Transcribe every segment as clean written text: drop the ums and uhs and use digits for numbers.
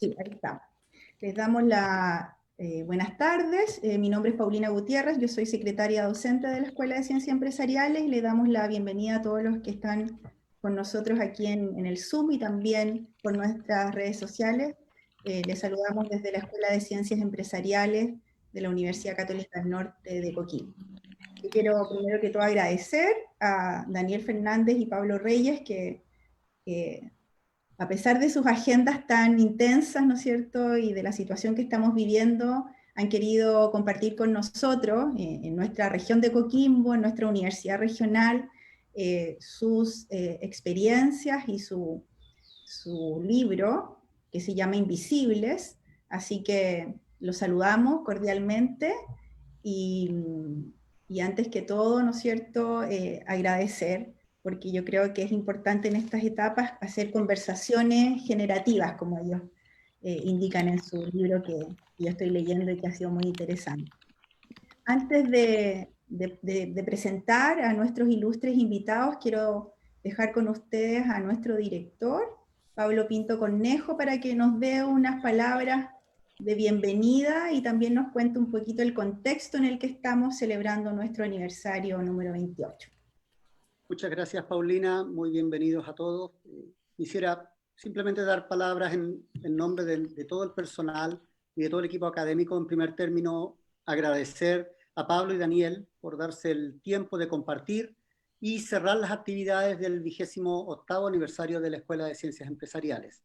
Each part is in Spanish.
Sí, ahí está. Les damos las buenas tardes. Mi nombre es Paulina Gutiérrez, yo soy secretaria docente de la Escuela de Ciencias Empresariales y le damos la bienvenida a todos los que están con nosotros aquí en el Zoom y también por nuestras redes sociales. Les saludamos desde la Escuela de Ciencias Empresariales de la Universidad Católica del Norte de Coquimbo. Yo quiero primero que todo agradecer a Daniel Fernández y Pablo Reyes que a pesar de sus agendas tan intensas, ¿no es cierto?, y de la situación que estamos viviendo, han querido compartir con nosotros, en nuestra región de Coquimbo, en nuestra universidad regional, sus experiencias y su libro, que se llama Invisibles. Así que los saludamos cordialmente y, y antes que todo, ¿no es cierto?, agradecer, porque yo creo que es importante en estas etapas hacer conversaciones generativas, como ellos indican en su libro que yo estoy leyendo y que ha sido muy interesante. Antes de presentar a nuestros ilustres invitados, quiero dejar con ustedes a nuestro director, Pablo Pinto Cornejo, para que nos dé unas palabras de bienvenida y también nos cuente un poquito el contexto en el que estamos celebrando nuestro aniversario número 28. Muchas gracias, Paulina. Muy bienvenidos a todos. Quisiera simplemente dar palabras en nombre de todo el personal y de todo el equipo académico. En primer término, agradecer a Pablo y Daniel por darse el tiempo de compartir y cerrar las actividades del 28º aniversario de la Escuela de Ciencias Empresariales.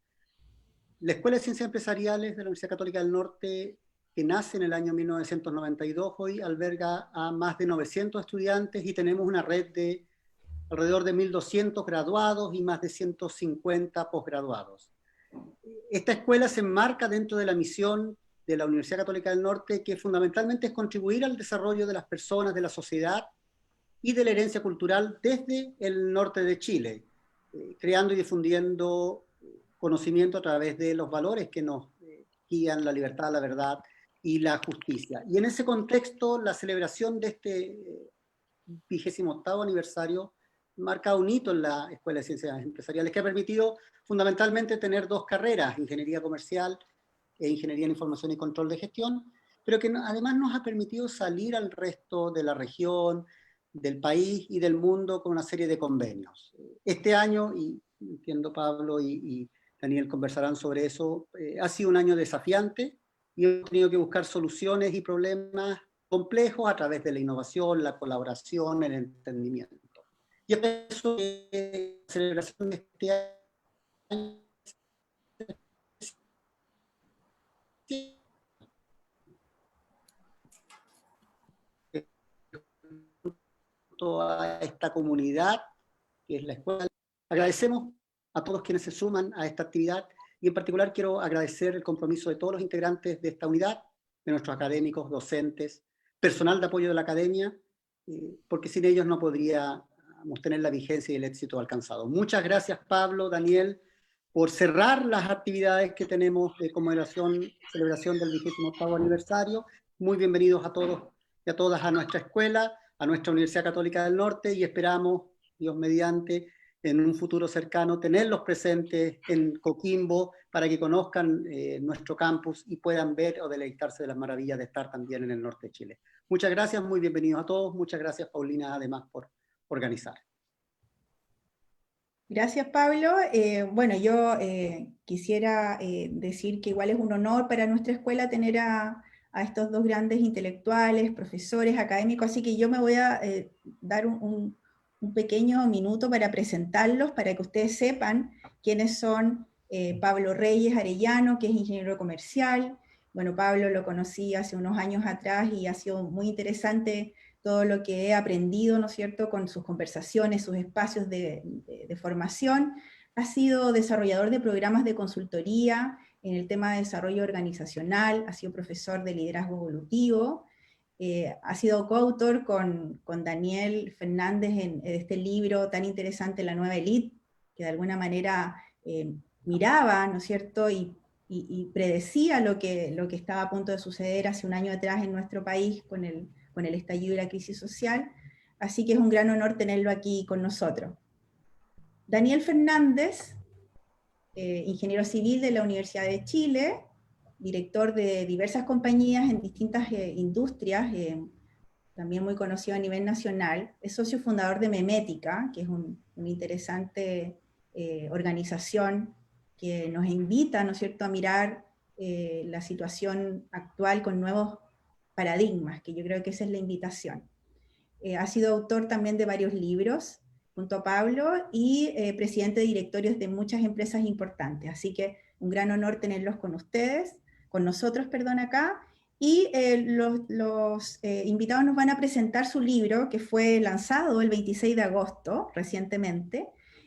La Escuela de Ciencias Empresariales de la Universidad Católica del Norte, que nace en el año 1992, hoy alberga a más de 900 estudiantes y tenemos una red de alrededor de 1.200 graduados y más de 150 posgraduados. Esta escuela se enmarca dentro de la misión de la Universidad Católica del Norte, que fundamentalmente es contribuir al desarrollo de las personas, de la sociedad y de la herencia cultural desde el norte de Chile, creando y difundiendo conocimiento a través de los valores que nos guían: la libertad, la verdad y la justicia. Y en ese contexto, la celebración de este 28º aniversario marca un hito en la Escuela de Ciencias Empresariales, que ha permitido fundamentalmente tener dos carreras: ingeniería comercial e ingeniería en información y control de gestión, pero que además nos ha permitido salir al resto de la región, del país y del mundo con una serie de convenios. Este año, y entiendo Pablo y Daniel conversarán sobre eso, ha sido un año desafiante y hemos tenido que buscar soluciones y problemas complejos a través de la innovación, la colaboración, el entendimiento. Y es por eso que la celebración de este año a esta comunidad que es la escuela. Agradecemos a todos quienes se suman a esta actividad y en particular quiero agradecer el compromiso de todos los integrantes de esta unidad, de nuestros académicos, docentes, personal de apoyo de la academia, porque sin ellos no podríamos tener la vigencia y el éxito alcanzado. Muchas gracias, Pablo, Daniel, por cerrar las actividades que tenemos de conmemoración, celebración del 28º aniversario. Muy bienvenidos a todos y a todas a nuestra escuela, a nuestra Universidad Católica del Norte, y esperamos, Dios mediante, en un futuro cercano tenerlos presentes en Coquimbo para que conozcan nuestro campus y puedan ver o deleitarse de las maravillas de estar también en el norte de Chile. Muchas gracias, muy bienvenidos a todos. Muchas gracias, Paulina, además, por organizar. Gracias, Pablo. Bueno, yo quisiera decir que igual es un honor para nuestra escuela tener a estos dos grandes intelectuales, profesores, académicos, así que yo me voy a dar un pequeño minuto para presentarlos, para que ustedes sepan quiénes son Pablo Reyes Arellano, que es ingeniero comercial. Bueno, Pablo lo conocí hace unos años atrás y ha sido muy interesante todo lo que he aprendido, ¿no es cierto?, con sus conversaciones, sus espacios de formación. Ha sido desarrollador de programas de consultoría en el tema de desarrollo organizacional, ha sido profesor de liderazgo evolutivo, ha sido coautor con Daniel Fernández en este libro tan interesante, La Nueva Elite, que de alguna manera miraba, ¿no es cierto?, y predecía lo que estaba a punto de suceder hace un año atrás en nuestro país con el estallido de la crisis social, así que es un gran honor tenerlo aquí con nosotros. Daniel Fernández ingeniero civil de la Universidad de Chile, director de diversas compañías en distintas industrias, también muy conocido a nivel nacional. Es socio fundador de Memética, que es una interesante organización que nos invita, ¿no es cierto?, a mirar la situación actual con nuevos paradigmas, que yo creo que esa es la invitación. Ha sido autor también de varios libros, junto a Pablo, y presidente de directorios de muchas empresas importantes. Así que un gran honor tenerlos con ustedes, con nosotros, perdón, acá. Y los invitados nos van a presentar su libro, que fue lanzado el 26 de agosto, recientemente.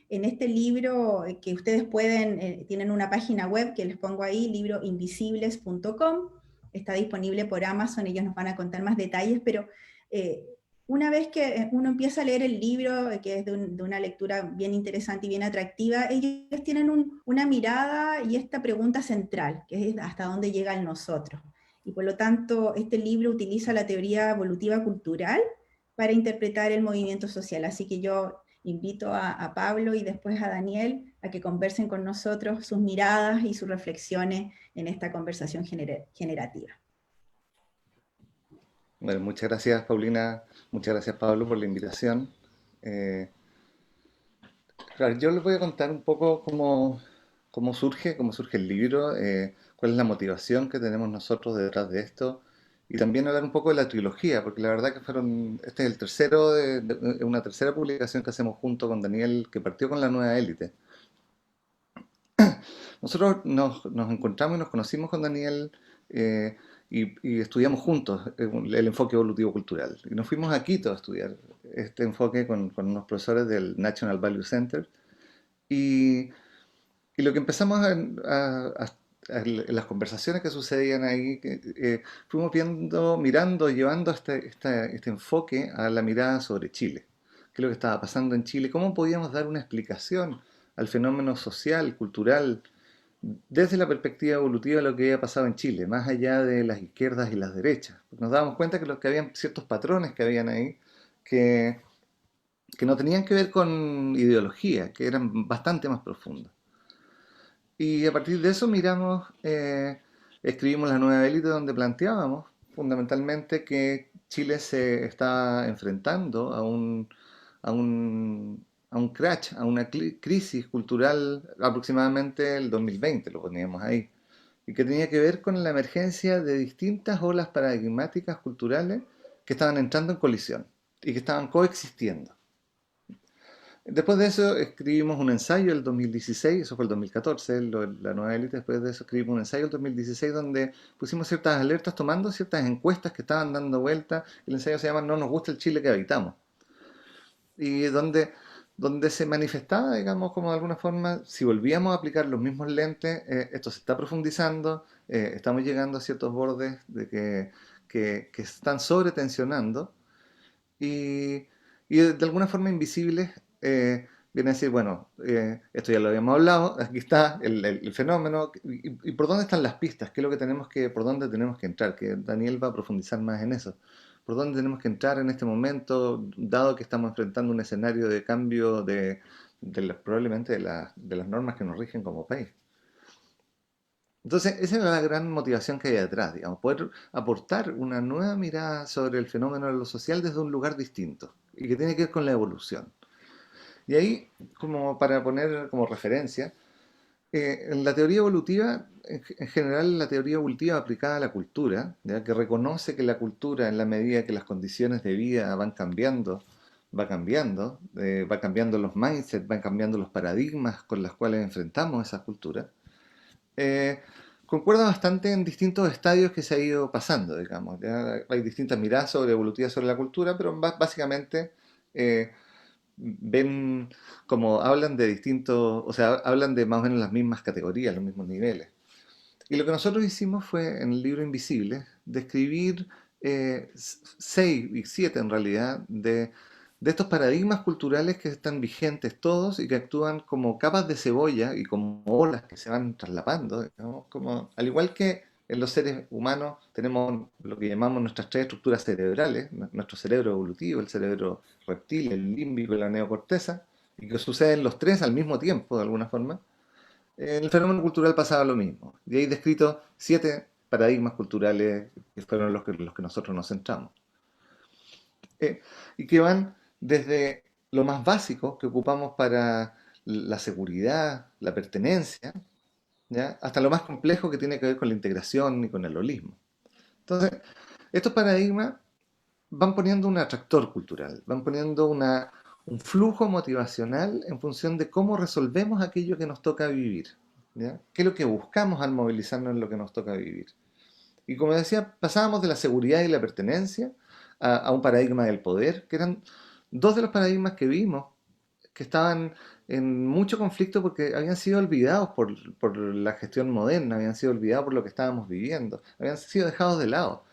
En este libro que ustedes pueden, tienen una página web que les pongo ahí, libroinvisibles.com, está disponible por Amazon, ellos nos van a contar más detalles, pero una vez que uno empieza a leer el libro, que es de una lectura bien interesante y bien atractiva, ellos tienen una mirada y esta pregunta central, que es hasta dónde llega el nosotros. Y por lo tanto, este libro utiliza la teoría evolutiva cultural para interpretar el movimiento social. Así que yo invito a Pablo y después a Daniel a que conversen con nosotros sus miradas y sus reflexiones en esta conversación generativa. Bueno, muchas gracias Paulina, muchas gracias Pablo por la invitación. Eh, claro, yo les voy a contar un poco cómo surge el libro, cuál es la motivación que tenemos nosotros detrás de esto y también hablar un poco de la trilogía, porque la verdad que este es el tercero una tercera publicación que hacemos junto con Daniel, que partió con La Nueva Élite. Nosotros nos encontramos y nos conocimos con Daniel y estudiamos juntos el enfoque evolutivo cultural. Y nos fuimos a Quito a estudiar este enfoque con unos profesores del National Value Center. Y, y lo que empezamos en las conversaciones que sucedían ahí, fuimos mirando, llevando este enfoque a la mirada sobre Chile. ¿Qué es lo que estaba pasando en Chile? ¿Cómo podíamos dar una explicación al fenómeno social, cultural, desde la perspectiva evolutiva de lo que había pasado en Chile, más allá de las izquierdas y las derechas? Nos dábamos cuenta que habían ciertos patrones que habían ahí que, que no tenían que ver con ideología, que eran bastante más profundos. Y a partir de eso escribimos La Nueva Élite, donde planteábamos fundamentalmente que Chile se está enfrentando a un, a un crash, a una crisis cultural aproximadamente el 2020, lo poníamos ahí, y que tenía que ver con la emergencia de distintas olas paradigmáticas culturales que estaban entrando en colisión y que estaban coexistiendo. Después de eso escribimos un ensayo el 2016, eso fue el 2014, La Nueva Élite. Después de eso escribimos un ensayo el 2016 donde pusimos ciertas alertas tomando ciertas encuestas que estaban dando vuelta. El ensayo se llama No nos gusta el Chile que habitamos. Y donde se manifestaba, digamos, como de alguna forma, si volvíamos a aplicar los mismos lentes, esto se está profundizando, estamos llegando a ciertos bordes que están sobretensionando y, y de alguna forma invisibles viene a decir, bueno, esto ya lo habíamos hablado, aquí está el fenómeno, y por dónde están las pistas, qué es lo que por dónde tenemos que entrar, que Daniel va a profundizar más en eso. ¿Por dónde tenemos que entrar en este momento, dado que estamos enfrentando un escenario de cambio probablemente de las normas que nos rigen como país? Entonces, esa es la gran motivación que hay detrás, digamos, poder aportar una nueva mirada sobre el fenómeno de lo social desde un lugar distinto y que tiene que ver con la evolución. Y ahí, como para poner como referencia, en la teoría evolutiva, en general la teoría evolutiva aplicada a la cultura, ¿ya? Que reconoce que la cultura, en la medida que las condiciones de vida van cambiando, va cambiando los mindsets, van cambiando los paradigmas con los cuales enfrentamos esa cultura, eh, concuerda bastante en distintos estadios que se ha ido pasando, digamos. ¿Ya? Hay distintas miradas evolutivas sobre la cultura, pero básicamente eh, ven como hablan de distintos, o sea, hablan de más o menos las mismas categorías, los mismos niveles. Y lo que nosotros hicimos fue, en el libro Invisible, describir 6 y 7 en realidad de estos paradigmas culturales que están vigentes todos y que actúan como capas de cebolla y como olas que se van traslapando, digamos, como, al igual que en los seres humanos tenemos lo que llamamos nuestras tres estructuras cerebrales, nuestro cerebro evolutivo, el cerebro reptil, el límbico y la neocorteza, y que suceden los tres al mismo tiempo de alguna forma. En el fenómeno cultural pasaba lo mismo. Y hay descrito 7 paradigmas culturales que fueron los que nosotros nos centramos. Y que van desde lo más básico que ocupamos para la seguridad, la pertenencia, ¿ya? Hasta lo más complejo que tiene que ver con la integración y con el holismo. Entonces, estos paradigmas van poniendo un atractor cultural, van poniendo un flujo motivacional en función de cómo resolvemos aquello que nos toca vivir. ¿Ya? ¿Qué es lo que buscamos al movilizarnos en lo que nos toca vivir? Y como decía, pasábamos de la seguridad y la pertenencia a un paradigma del poder, que eran dos de los paradigmas que vimos que estaban en mucho conflicto porque habían sido olvidados por la gestión moderna, habían sido olvidados por lo que estábamos viviendo, habían sido dejados de lado.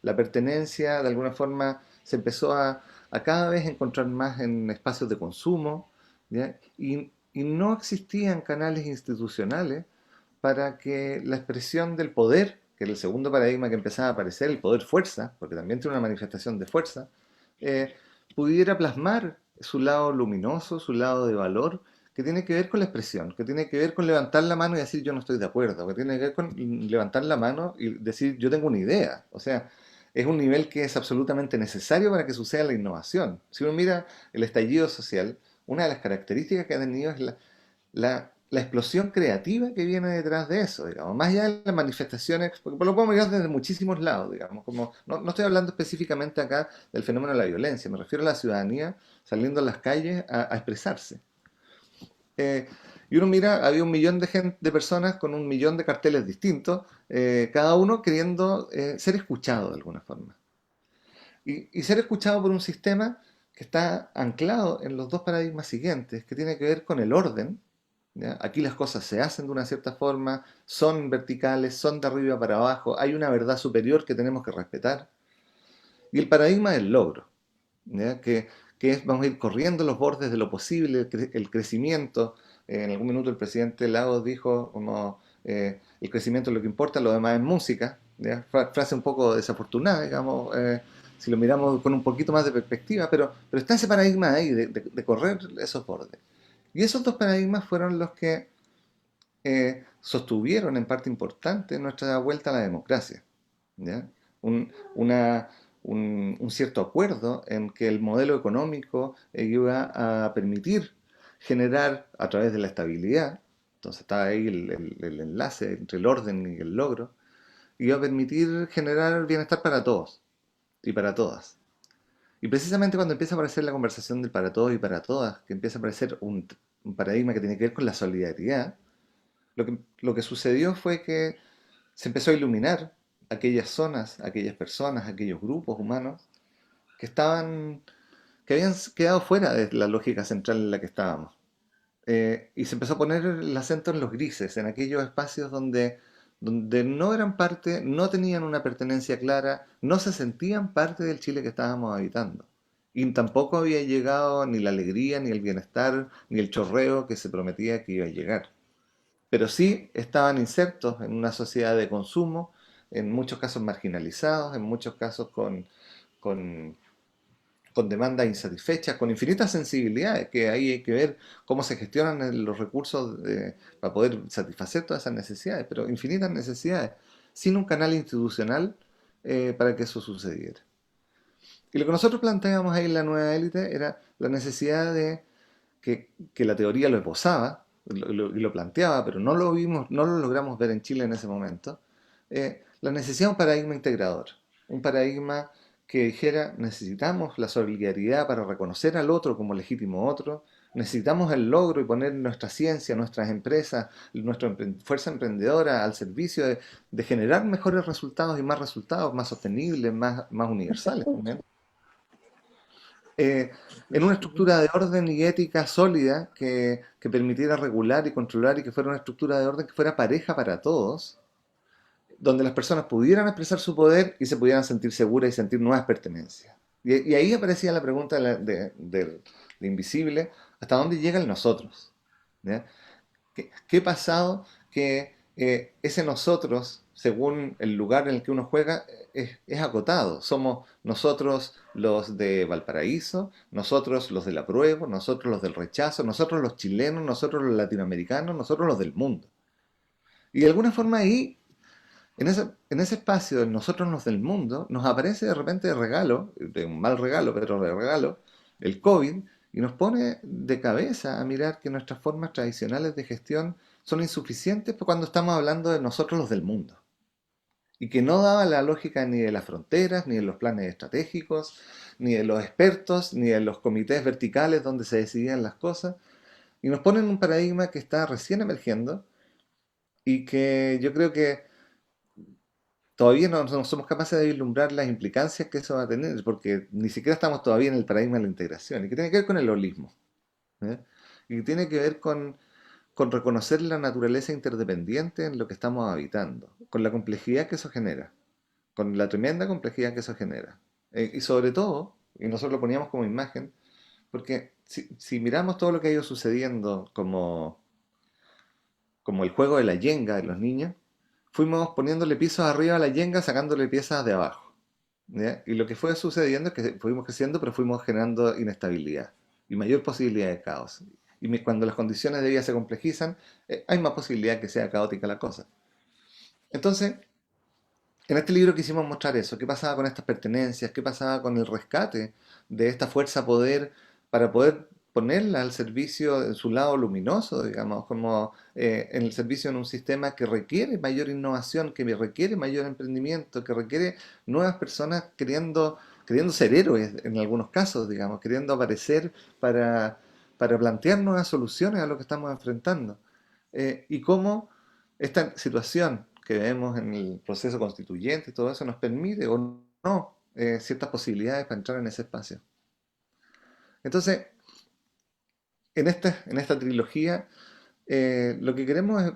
La pertenencia, de alguna forma, se empezó a cada vez encontrar más en espacios de consumo, ¿ya? Y no existían canales institucionales para que la expresión del poder, que era el segundo paradigma que empezaba a aparecer, el poder fuerza, porque también tiene una manifestación de fuerza, eh, pudiera plasmar su lado luminoso, su lado de valor, que tiene que ver con la expresión, que tiene que ver con levantar la mano y decir yo no estoy de acuerdo, que tiene que ver con levantar la mano y decir yo tengo una idea. O sea, es un nivel que es absolutamente necesario para que suceda la innovación. Si uno mira el estallido social, una de las características que ha tenido es la explosión creativa que viene detrás de eso, digamos, más allá de las manifestaciones, porque lo podemos mirar desde muchísimos lados, digamos, como no estoy hablando específicamente acá del fenómeno de la violencia, me refiero a la ciudadanía saliendo a las calles a expresarse. Y uno mira, había 1 millón de personas con 1 millón de carteles distintos, cada uno queriendo ser escuchado de alguna forma. Y ser escuchado por un sistema que está anclado en los dos paradigmas siguientes, que tiene que ver con el orden. ¿Ya? Aquí las cosas se hacen de una cierta forma, son verticales, son de arriba para abajo, hay una verdad superior que tenemos que respetar. Y el paradigma del logro, ¿ya? Que es, vamos a ir corriendo los bordes de lo posible, el crecimiento. En algún minuto el presidente Lagos dijo como el crecimiento es lo que importa, lo demás es música. ¿Ya? Frase un poco desafortunada, digamos, si lo miramos con un poquito más de perspectiva, pero está ese paradigma ahí de correr esos bordes. Y esos dos paradigmas fueron los que sostuvieron en parte importante nuestra vuelta a la democracia. ¿Ya? Un, una, un cierto acuerdo en que el modelo económico iba a permitir generar a través de la estabilidad, entonces estaba ahí el enlace entre el orden y el logro, iba a permitir generar bienestar para todos y para todas. Y precisamente cuando empieza a aparecer la conversación del para todos y para todas, que empieza a aparecer un paradigma que tiene que ver con la solidaridad, lo que sucedió fue que se empezó a iluminar aquellas zonas, aquellas personas, aquellos grupos humanos que estaban, que habían quedado fuera de la lógica central en la que estábamos. Y se empezó a poner el acento en los grises, en aquellos espacios donde no eran parte, no tenían una pertenencia clara, no se sentían parte del Chile que estábamos habitando. Y tampoco había llegado ni la alegría, ni el bienestar, ni el chorreo que se prometía que iba a llegar. Pero sí estaban insertos en una sociedad de consumo, en muchos casos marginalizados, en muchos casos con, con demandas insatisfechas, con infinitas sensibilidades, que ahí hay que ver cómo se gestionan los recursos para poder satisfacer todas esas necesidades, pero infinitas necesidades, sin un canal institucional para que eso sucediera. Y lo que nosotros planteábamos ahí en la nueva élite era la necesidad de que la teoría lo esbozaba y lo planteaba, pero no lo vimos, no lo logramos ver en Chile en ese momento, la necesidad de un paradigma integrador, un paradigma que dijera necesitamos la solidaridad para reconocer al otro como legítimo otro, necesitamos el logro y poner nuestra ciencia, nuestras empresas, nuestra fuerza emprendedora al servicio de generar mejores resultados, más sostenibles, más universales también, eh, en una estructura de orden y ética sólida que permitiera regular y controlar y que fuera una estructura de orden que fuera pareja para todos, donde las personas pudieran expresar su poder y se pudieran sentir seguras y sentir nuevas pertenencias. Y ahí aparecía la pregunta de Invisible, ¿hasta dónde llega el nosotros? ¿Ya? ¿Qué ha pasado que ese nosotros, según el lugar en el que uno juega, es acotado. Somos nosotros los de Valparaíso, nosotros los del apruebo, nosotros los del rechazo, nosotros los chilenos, nosotros los latinoamericanos, nosotros los del mundo. Y de alguna forma ahí, en ese espacio de nosotros los del mundo, nos aparece de repente de regalo, de un mal regalo, pero de regalo, el COVID, y nos pone de cabeza a mirar que nuestras formas tradicionales de gestión son insuficientes cuando estamos hablando de nosotros los del mundo. Y que no daba la lógica ni de las fronteras, ni de los planes estratégicos, ni de los expertos, ni de los comités verticales donde se decidían las cosas. Y nos ponen un paradigma que está recién emergiendo y que yo creo que todavía no somos capaces de vislumbrar las implicancias que eso va a tener, porque ni siquiera estamos todavía en el paradigma de la integración, y que tiene que ver con el holismo, ¿eh? Y que tiene que ver con reconocer la naturaleza interdependiente en lo que estamos habitando, con la complejidad que eso genera, con la tremenda complejidad que eso genera. Y sobre todo, y nosotros lo poníamos como imagen, porque si miramos todo lo que ha ido sucediendo como el juego de la yenga de los niños, fuimos poniéndole pisos arriba a la yenga, sacándole piezas de abajo, ¿ya? Y lo que fue sucediendo es que fuimos creciendo, pero fuimos generando inestabilidad y mayor posibilidad de caos. Y cuando las condiciones de vida se complejizan, hay más posibilidad de que sea caótica la cosa. Entonces, en este libro quisimos mostrar eso, qué pasaba con estas pertenencias, qué pasaba con el rescate de esta fuerza poder para poder ponerla al servicio en su lado luminoso, digamos, como en el servicio en un sistema que requiere mayor innovación, que requiere mayor emprendimiento, que requiere nuevas personas queriendo ser héroes en algunos casos, digamos, queriendo aparecer para plantear nuevas soluciones a lo que estamos enfrentando. Y cómo esta situación que vemos en el proceso constituyente y todo eso nos permite o no ciertas posibilidades para entrar en ese espacio. Entonces, en esta trilogía, lo que queremos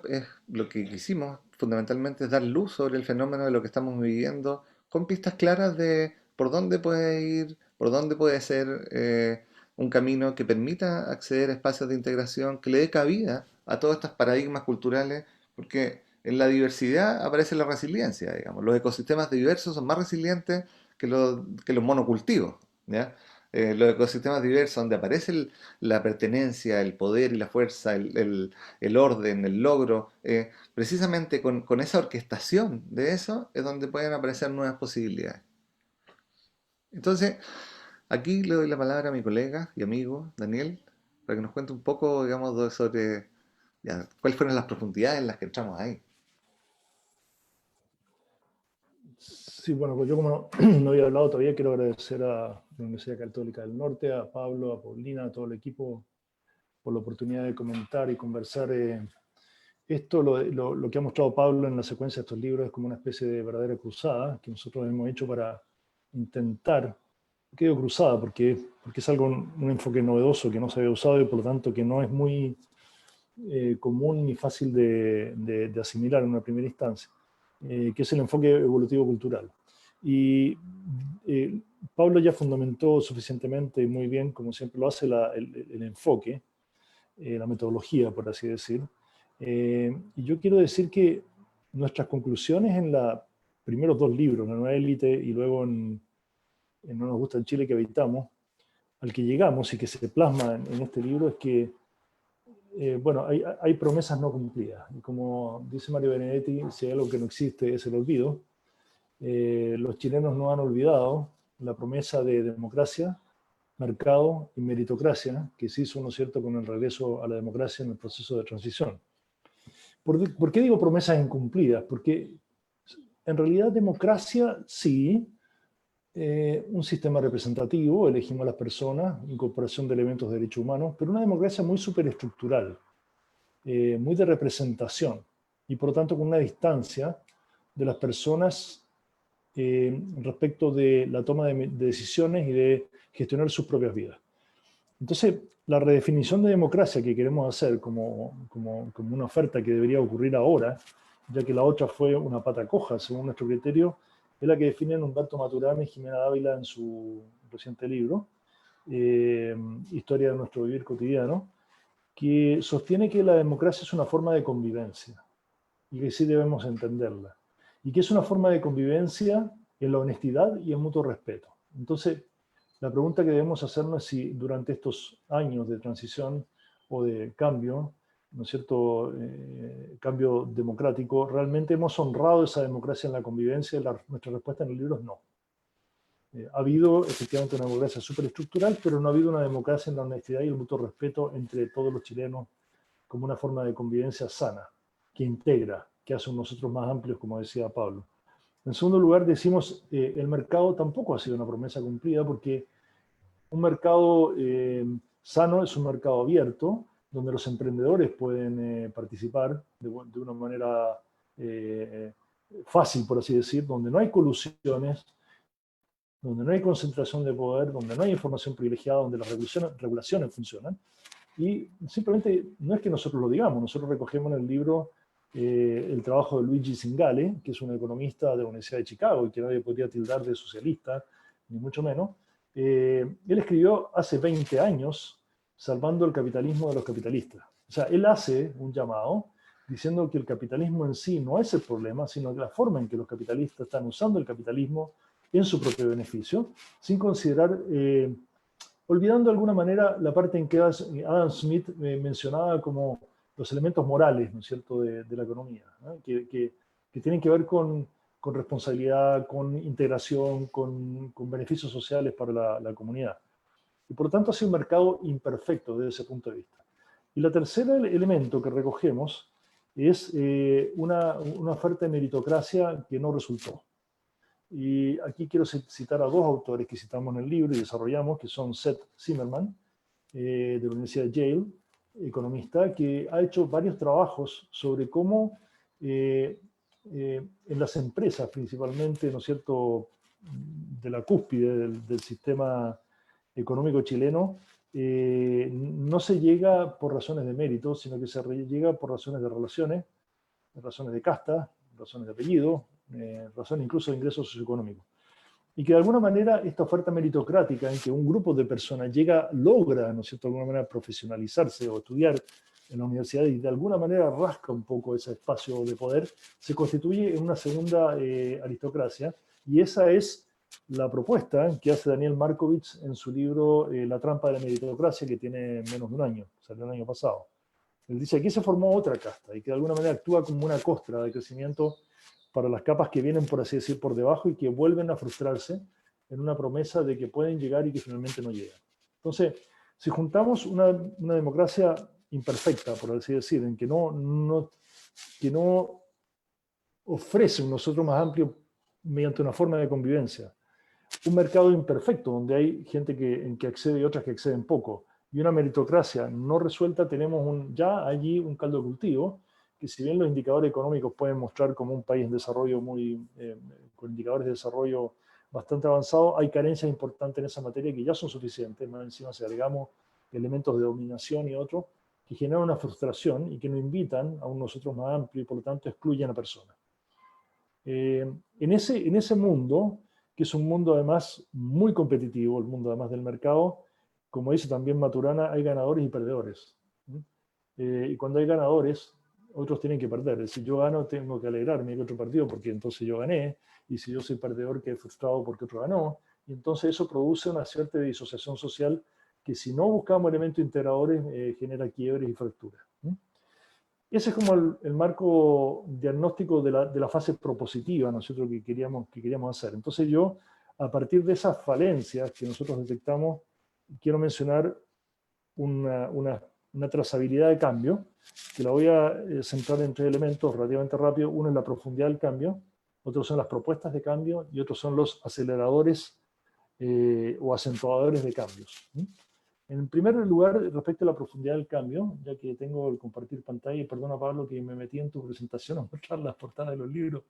lo que quisimos fundamentalmente es dar luz sobre el fenómeno de lo que estamos viviendo con pistas claras de por dónde puede ir, por dónde puede ser un camino que permita acceder a espacios de integración, que le dé cabida a todos estos paradigmas culturales, porque en la diversidad aparece la resiliencia, digamos. Los ecosistemas diversos son más resilientes que los monocultivos, ¿ya? Los ecosistemas diversos donde aparece la pertenencia, el poder y la fuerza, el orden, el logro, precisamente con esa orquestación de eso es donde pueden aparecer nuevas posibilidades. Entonces, aquí le doy la palabra a mi colega y amigo Daniel para que nos cuente un poco, digamos, sobre ya, cuáles fueron las profundidades en las que entramos ahí. Sí, bueno, pues yo como no había hablado todavía, quiero agradecer a la Universidad Católica del Norte, a Pablo, a Paulina, a todo el equipo por la oportunidad de comentar y conversar. Esto, lo que ha mostrado Pablo en la secuencia de estos libros es como una especie de verdadera cruzada que nosotros hemos hecho para intentar, que digo cruzada porque es algo, un enfoque novedoso que no se había usado y por lo tanto que no es muy común ni fácil de asimilar en una primera instancia, que es el enfoque evolutivo cultural. Y Pablo ya fundamentó suficientemente y muy bien, como siempre lo hace, el enfoque, la metodología, por así decir. Y yo quiero decir que nuestras conclusiones en los primeros dos libros, La Nueva Élite y luego en No nos gusta el Chile que habitamos, al que llegamos y que se plasma en este libro es que bueno, hay promesas no cumplidas. Y como dice Mario Benedetti, si hay algo que no existe es el olvido. Los chilenos no han olvidado la promesa de democracia, mercado y meritocracia que se hizo, ¿no es cierto?, con el regreso a la democracia en el proceso de transición. ¿Por qué digo promesas incumplidas? Porque en realidad democracia sí, un sistema representativo, elegimos a las personas, incorporación de elementos de derechos humanos, pero una democracia muy superestructural, muy de representación y por lo tanto con una distancia de las personas respecto de la toma de decisiones y de gestionar sus propias vidas. Entonces, la redefinición de democracia que queremos hacer como una oferta que debería ocurrir ahora, ya que la otra fue una pata coja, según nuestro criterio, es la que definen Humberto Maturana y Jimena Dávila en su reciente libro, Historia de nuestro vivir cotidiano, que sostiene que la democracia es una forma de convivencia. y que sí debemos entenderla. Y que es una forma de convivencia en la honestidad y el mutuo respeto. Entonces, la pregunta que debemos hacernos es si durante estos años de transición o de cambio, ¿no es cierto?, cambio democrático, ¿realmente hemos honrado esa democracia en la convivencia? Nuestra respuesta en el libro es no. Ha habido efectivamente una democracia superestructural, pero no ha habido una democracia en la honestidad y el mutuo respeto entre todos los chilenos como una forma de convivencia sana, que integra, que hace nosotros más amplios, como decía Pablo. En segundo lugar, decimos, el mercado tampoco ha sido una promesa cumplida, porque un mercado sano es un mercado abierto, donde los emprendedores pueden participar de una manera fácil, por así decir, donde no hay colusiones, donde no hay concentración de poder, donde no hay información privilegiada, donde las regulaciones funcionan. Y simplemente no es que nosotros lo digamos, nosotros recogemos en el libro el trabajo de Luigi Zingale, que es un economista de la Universidad de Chicago y que nadie podría tildar de socialista, ni mucho menos. Él escribió hace 20 años Salvando el capitalismo de los capitalistas. O sea, él hace un llamado diciendo que el capitalismo en sí no es el problema, sino que la forma en que los capitalistas están usando el capitalismo en su propio beneficio, sin considerar, olvidando de alguna manera la parte en que Adam Smith mencionaba como los elementos morales, ¿no es cierto?, de la economía, ¿no? que tienen que ver con responsabilidad, con integración, con beneficios sociales para la comunidad. Y por lo tanto ha sido un mercado imperfecto desde ese punto de vista. Y el tercer elemento que recogemos es una oferta de meritocracia que no resultó. Y aquí quiero citar a dos autores que citamos en el libro y desarrollamos, que son Seth Zimmerman, de la Universidad de Yale, economista, que ha hecho varios trabajos sobre cómo en las empresas, principalmente, ¿no es cierto?, de la cúspide del sistema económico chileno, no se llega por razones de mérito, sino que se llega por razones de relaciones, razones de casta, razones de apellido, razones incluso de ingresos socioeconómicos. Y que de alguna manera esta oferta meritocrática en que un grupo de personas logra, ¿no es cierto?, de alguna manera profesionalizarse o estudiar en la universidad y de alguna manera rasca un poco ese espacio de poder, se constituye en una segunda aristocracia, y esa es la propuesta que hace Daniel Markovits en su libro La trampa de la meritocracia, que tiene menos de un año, salió el año pasado. Él dice que aquí se formó otra casta y que de alguna manera actúa como una costra de crecimiento para las capas que vienen, por así decir, por debajo y que vuelven a frustrarse en una promesa de que pueden llegar y que finalmente no llegan. Entonces, si juntamos una democracia imperfecta, por así decir, en que no ofrece un nosotros más amplio mediante una forma de convivencia, un mercado imperfecto donde hay gente en que accede y otras que acceden poco, y una meritocracia no resuelta, tenemos ya allí un caldo de cultivo, que si bien los indicadores económicos pueden mostrar como un país en desarrollo con indicadores de desarrollo bastante avanzados, hay carencias importantes en esa materia que ya son suficientes, más encima si agregamos elementos de dominación y otros, que generan una frustración y que nos invitan a un nosotros más amplio y por lo tanto excluyen a personas. En ese mundo, que es un mundo además muy competitivo, el mundo además del mercado, como dice también Maturana, hay ganadores y perdedores. Y cuando hay ganadores, otros tienen que perder. Es decir, yo gano, tengo que alegrarme de otro partido porque entonces yo gané, y si yo soy perdedor, quedé frustrado porque otro ganó. Y entonces eso produce una cierta disociación social que, si no buscamos elementos integradores, genera quiebres y fracturas. Ese es como el marco diagnóstico de la fase propositiva, nosotros que queríamos hacer. Entonces yo, a partir de esas falencias que nosotros detectamos, quiero mencionar una trazabilidad de cambio, que la voy a centrar en tres elementos relativamente rápido. Uno es la profundidad del cambio, otros son las propuestas de cambio y otros son los aceleradores o acentuadores de cambios. En primer lugar, respecto a la profundidad del cambio, ya que tengo el compartir pantalla, y perdona Pablo que me metí en tu presentación a mostrar las portadas de los libros,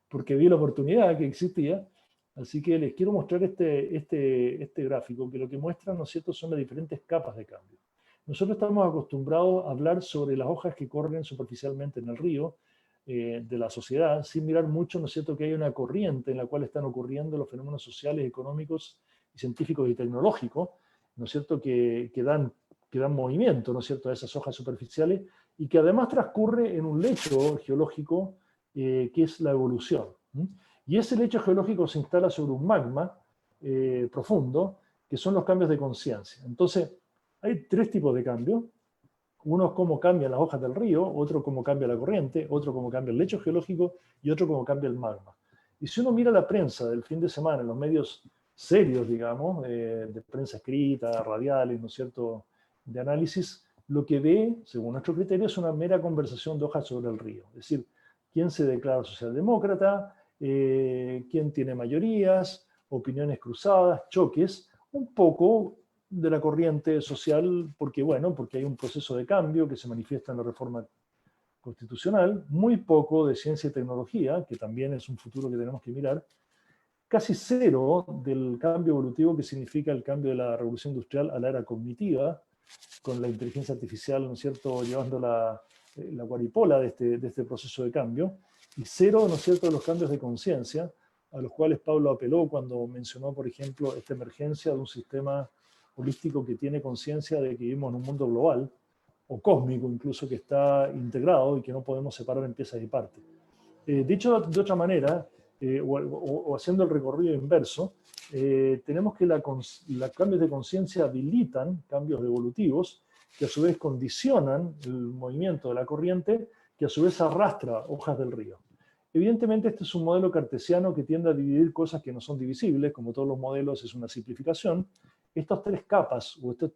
porque vi la oportunidad que existía, así que les quiero mostrar este gráfico, que lo que muestra, ¿no es cierto?, son las diferentes capas de cambio. Nosotros estamos acostumbrados a hablar sobre las hojas que corren superficialmente en el río de la sociedad, sin mirar mucho, ¿no es cierto?, que hay una corriente en la cual están ocurriendo los fenómenos sociales, económicos, científicos y tecnológicos, ¿no es cierto?, que dan movimiento, ¿no es cierto?, a esas hojas superficiales, y que además transcurre en un lecho geológico que es la evolución. Y ese lecho geológico se instala sobre un magma profundo, que son los cambios de conciencia. Entonces, hay tres tipos de cambios. Uno es cómo cambian las hojas del río, otro cómo cambia la corriente, otro cómo cambia el lecho geológico y otro cómo cambia el magma. Y si uno mira la prensa del fin de semana, en los medios serios, digamos, de prensa escrita, radiales, ¿no es cierto?, de análisis, lo que ve, según nuestro criterio, es una mera conversación de hojas sobre el río. Es decir, quién se declara socialdemócrata, quién tiene mayorías, opiniones cruzadas, choques, un poco de la corriente social, porque bueno, porque hay un proceso de cambio que se manifiesta en la reforma constitucional, muy poco de ciencia y tecnología, que también es un futuro que tenemos que mirar, casi cero del cambio evolutivo que significa el cambio de la revolución industrial a la era cognitiva, con la inteligencia artificial, ¿no es cierto?, llevando la guaripola de este proceso de cambio, y cero, ¿no es cierto?, de los cambios de conciencia, a los cuales Pablo apeló cuando mencionó, por ejemplo, esta emergencia de un sistema holístico que tiene conciencia de que vivimos en un mundo global, o cósmico incluso, que está integrado y que no podemos separar en piezas y partes. Dicho de otra manera, o haciendo el recorrido inverso, tenemos que los cambios de conciencia habilitan cambios evolutivos que a su vez condicionan el movimiento de la corriente, que a su vez arrastra hojas del río. Evidentemente este es un modelo cartesiano que tiende a dividir cosas que no son divisibles, como todos los modelos es una simplificación. Estas tres capas o estas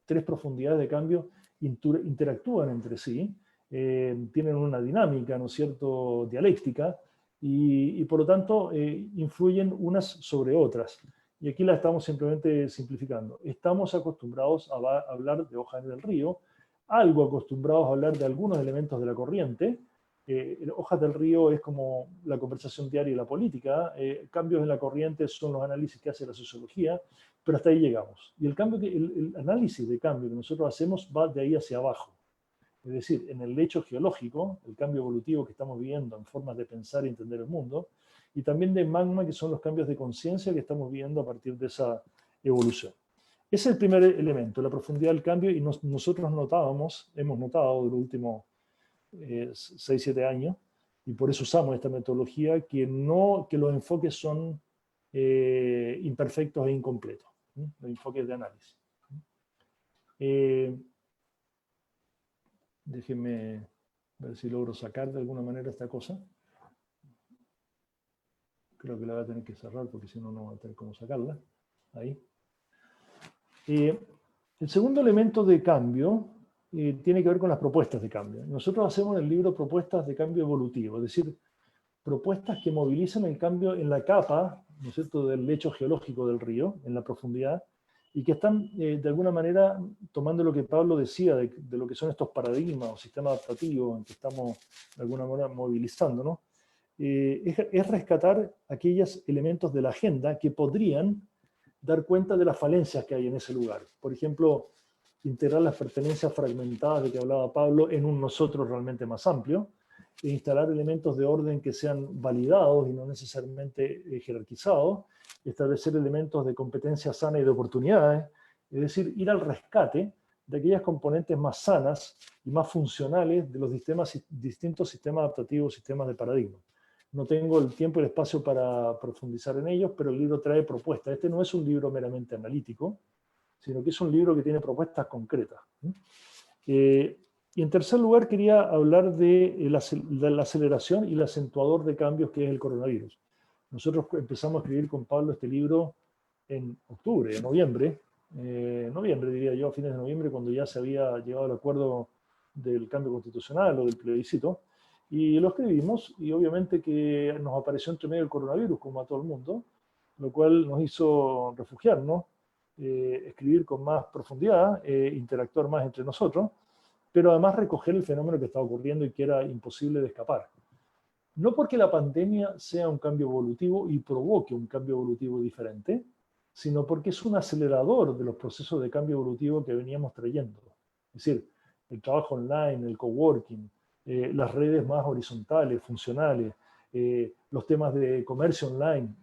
tres profundidades de cambio interactúan entre sí, tienen una dinámica, ¿no es cierto?, dialéctica, y por lo tanto influyen unas sobre otras. Y aquí la estamos simplemente simplificando. Estamos acostumbrados a hablar de hojas del río, algo acostumbrados a hablar de algunos elementos de la corriente. Hojas del río es como la conversación diaria y la política, cambios en la corriente son los análisis que hace la sociología, pero hasta ahí llegamos. Y el análisis de cambio que nosotros hacemos va de ahí hacia abajo. Es decir, en el lecho geológico, el cambio evolutivo que estamos viviendo en formas de pensar y entender el mundo, y también de magma, que son los cambios de conciencia que estamos viviendo a partir de esa evolución. Ese es el primer elemento, la profundidad del cambio, y nosotros hemos notado en los últimos 6-7 años, y por eso usamos esta metodología, que los enfoques son imperfectos e incompletos, los enfoques de análisis. Déjenme ver si logro sacar de alguna manera esta cosa. Creo que la voy a tener que cerrar porque si no, no voy a tener cómo sacarla. Ahí. El segundo elemento de cambio tiene que ver con las propuestas de cambio. Nosotros hacemos en el libro propuestas de cambio evolutivo, es decir, propuestas que movilizan el cambio en la capa, ¿no es cierto?, del lecho geológico del río, en la profundidad, y que están de alguna manera tomando lo que Pablo decía de lo que son estos paradigmas o sistemas adaptativos en que estamos de alguna manera movilizándonos, es rescatar aquellos elementos de la agenda que podrían dar cuenta de las falencias que hay en ese lugar. Por ejemplo, integrar las pertenencias fragmentadas de que hablaba Pablo en un nosotros realmente más amplio, e instalar elementos de orden que sean validados y no necesariamente jerarquizados, establecer elementos de competencia sana y de oportunidades, es decir, ir al rescate de aquellas componentes más sanas y más funcionales de los distintos sistemas adaptativos, sistemas de paradigma. No tengo el tiempo y el espacio para profundizar en ellos, pero el libro trae propuestas. Este no es un libro meramente analítico, sino que es un libro que tiene propuestas concretas. Y en tercer lugar quería hablar de la aceleración y el acentuador de cambios que es el coronavirus. Nosotros empezamos a escribir con Pablo este libro en octubre, en noviembre diría yo, a fines de noviembre, cuando ya se había llegado al acuerdo del cambio constitucional o del plebiscito, y lo escribimos, y obviamente que nos apareció entre medio el coronavirus, como a todo el mundo, lo cual nos hizo refugiarnos, escribir con más profundidad, interactuar más entre nosotros, pero además recoger el fenómeno que estaba ocurriendo y que era imposible de escapar. No porque la pandemia sea un cambio evolutivo y provoque un cambio evolutivo diferente, sino porque es un acelerador de los procesos de cambio evolutivo que veníamos trayendo. Es decir, el trabajo online, el coworking, las redes más horizontales, funcionales, los temas de comercio online,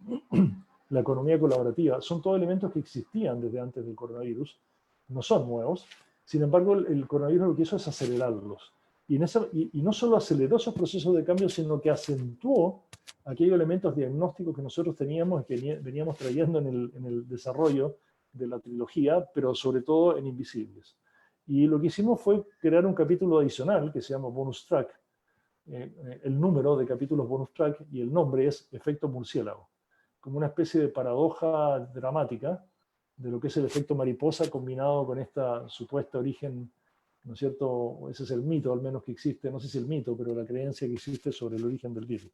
la economía colaborativa, son todos elementos que existían desde antes del coronavirus, no son nuevos. Sin embargo, el coronavirus lo que hizo es acelerarlos. Y no solo aceleró esos procesos de cambio, sino que acentuó aquellos elementos diagnósticos que nosotros teníamos y que veníamos trayendo en el desarrollo de la trilogía, pero sobre todo en Invisibles. Y lo que hicimos fue crear un capítulo adicional que se llama Bonus Track, el número de capítulos Bonus Track, y el nombre es Efecto Murciélago, como una especie de paradoja dramática de lo que es el efecto mariposa combinado con esta supuesta origen, ¿no es cierto? Ese es el mito, al menos que existe, no sé si el mito, pero la creencia que existe sobre el origen del virus.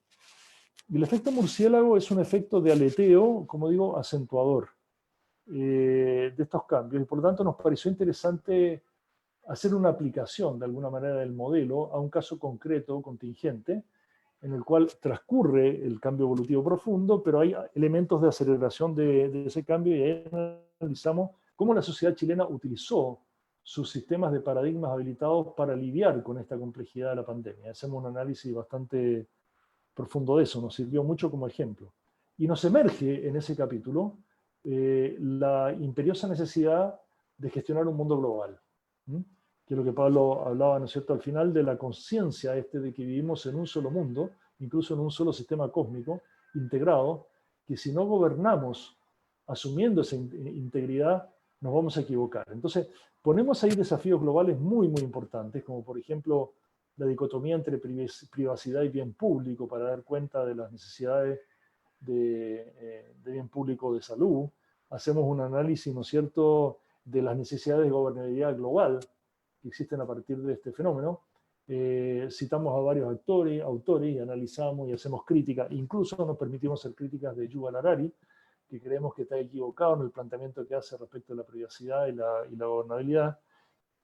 Y el efecto murciélago es un efecto de aleteo, como digo, acentuador de estos cambios, y por lo tanto nos pareció interesante hacer una aplicación de alguna manera del modelo a un caso concreto, contingente, en el cual transcurre el cambio evolutivo profundo, pero hay elementos de aceleración de ese cambio, y ahí analizamos cómo la sociedad chilena utilizó sus sistemas de paradigmas habilitados para lidiar con esta complejidad de la pandemia. Hacemos un análisis bastante profundo de eso, nos sirvió mucho como ejemplo. Y nos emerge en ese capítulo la imperiosa necesidad de gestionar un mundo global. Que es lo que Pablo hablaba, ¿no es cierto?, al final, de la conciencia de que vivimos en un solo mundo, incluso en un solo sistema cósmico integrado, que si no gobernamos asumiendo esa integridad, nos vamos a equivocar. Entonces, ponemos ahí desafíos globales muy, muy importantes, como por ejemplo la dicotomía entre privacidad y bien público, para dar cuenta de las necesidades de bien público de salud. Hacemos un análisis, ¿no es cierto?, de las necesidades de gobernabilidad global que existen a partir de este fenómeno. Citamos a varios autores y analizamos y hacemos crítica. Incluso nos permitimos hacer críticas de Yuval Harari, que creemos que está equivocado en el planteamiento que hace respecto a la privacidad y la gobernabilidad.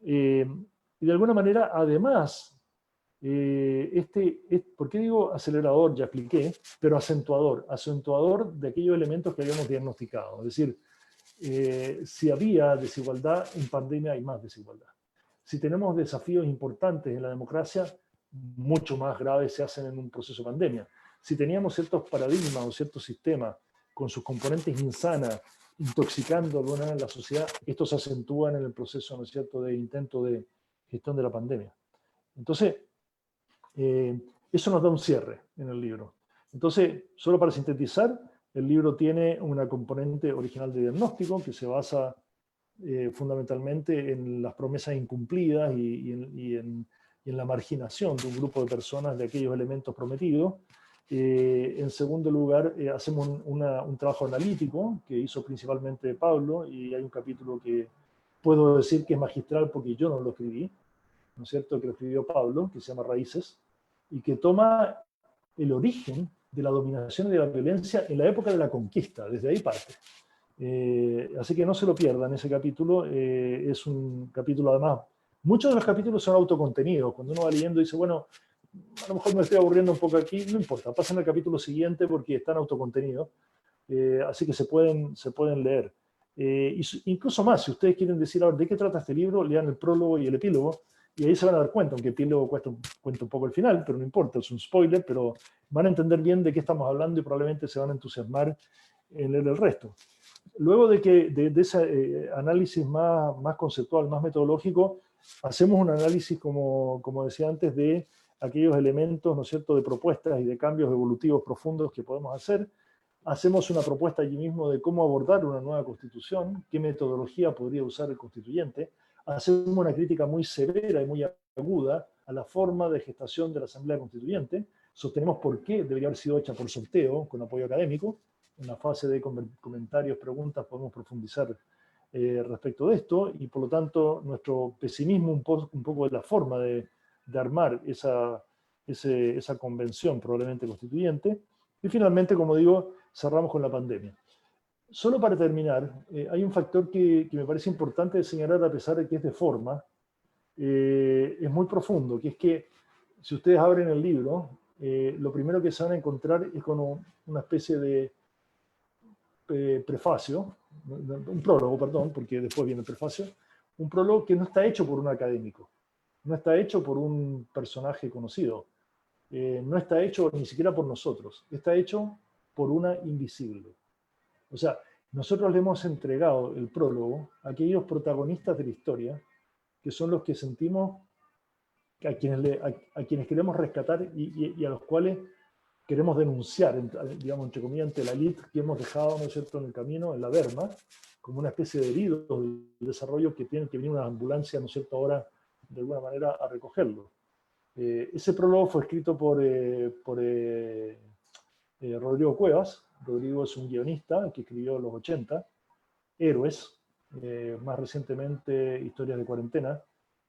Y de alguna manera, además, ¿por qué digo acelerador? Ya expliqué, pero acentuador de aquellos elementos que habíamos diagnosticado. Es decir, si había desigualdad, en pandemia hay más desigualdad. Si tenemos desafíos importantes en la democracia, mucho más graves se hacen en un proceso de pandemia. Si teníamos ciertos paradigmas o ciertos sistemas con sus componentes insanas, intoxicando alguna vez la sociedad, estos se acentúan en el proceso, ¿no es cierto?, de intento de gestión de la pandemia. Entonces, eso nos da un cierre en el libro. Entonces, solo para sintetizar, el libro tiene una componente original de diagnóstico que se basa fundamentalmente en las promesas incumplidas y en la marginación de un grupo de personas de aquellos elementos prometidos. En segundo lugar, hacemos un trabajo analítico que hizo principalmente Pablo, y hay un capítulo que puedo decir que es magistral porque yo no lo escribí, ¿no es cierto?, que lo escribió Pablo, que se llama Raíces, y que toma el origen de la dominación y de la violencia en la época de la conquista, desde ahí parte. Así que no se lo pierdan, ese capítulo es un capítulo, además, muchos de los capítulos son autocontenidos. Cuando uno va leyendo dice, bueno, a lo mejor me estoy aburriendo un poco aquí, no importa, pasen al capítulo siguiente porque están autocontenidos, así que se pueden leer. Incluso más, si ustedes quieren decir, a ver, ¿de qué trata este libro? Lean el prólogo y el epílogo, y ahí se van a dar cuenta, aunque el epílogo cuenta un poco el final, pero no importa, es un spoiler, pero van a entender bien de qué estamos hablando y probablemente se van a entusiasmar en leer el resto. Luego de ese análisis más conceptual, más metodológico, hacemos un análisis, como decía antes, de aquellos elementos, ¿no es cierto?, de propuestas y de cambios evolutivos profundos que podemos hacer. Hacemos una propuesta allí mismo de cómo abordar una nueva constitución, qué metodología podría usar el constituyente. Hacemos una crítica muy severa y muy aguda a la forma de gestación de la Asamblea Constituyente. Sostenemos por qué debería haber sido hecha por sorteo, con apoyo académico. En la fase de comentarios, preguntas, podemos profundizar respecto de esto, y por lo tanto nuestro pesimismo un poco de la forma de armar esa convención probablemente constituyente. Y finalmente, como digo, cerramos con la pandemia. Solo para terminar, hay un factor que me parece importante de señalar, a pesar de que es de forma, es muy profundo, que es que si ustedes abren el libro, lo primero que se van a encontrar es con una especie de prefacio, un prólogo, perdón, porque después viene el prefacio, un prólogo que no está hecho por un académico, no está hecho por un personaje conocido, no está hecho ni siquiera por nosotros, está hecho por una invisible. O sea, nosotros le hemos entregado el prólogo a aquellos protagonistas de la historia, que son los que sentimos a quienes queremos rescatar y a los cuales queremos denunciar, digamos, entre comillas, ante la élite que hemos dejado, ¿no es cierto?, en el camino, en la berma, como una especie de heridos del desarrollo que tienen que venir una ambulancia, ¿no es cierto?, ahora, de alguna manera, a recogerlo. Ese prólogo fue escrito por Rodrigo Cuevas. Rodrigo es un guionista que escribió en los 80, Héroes, más recientemente Historias de Cuarentena.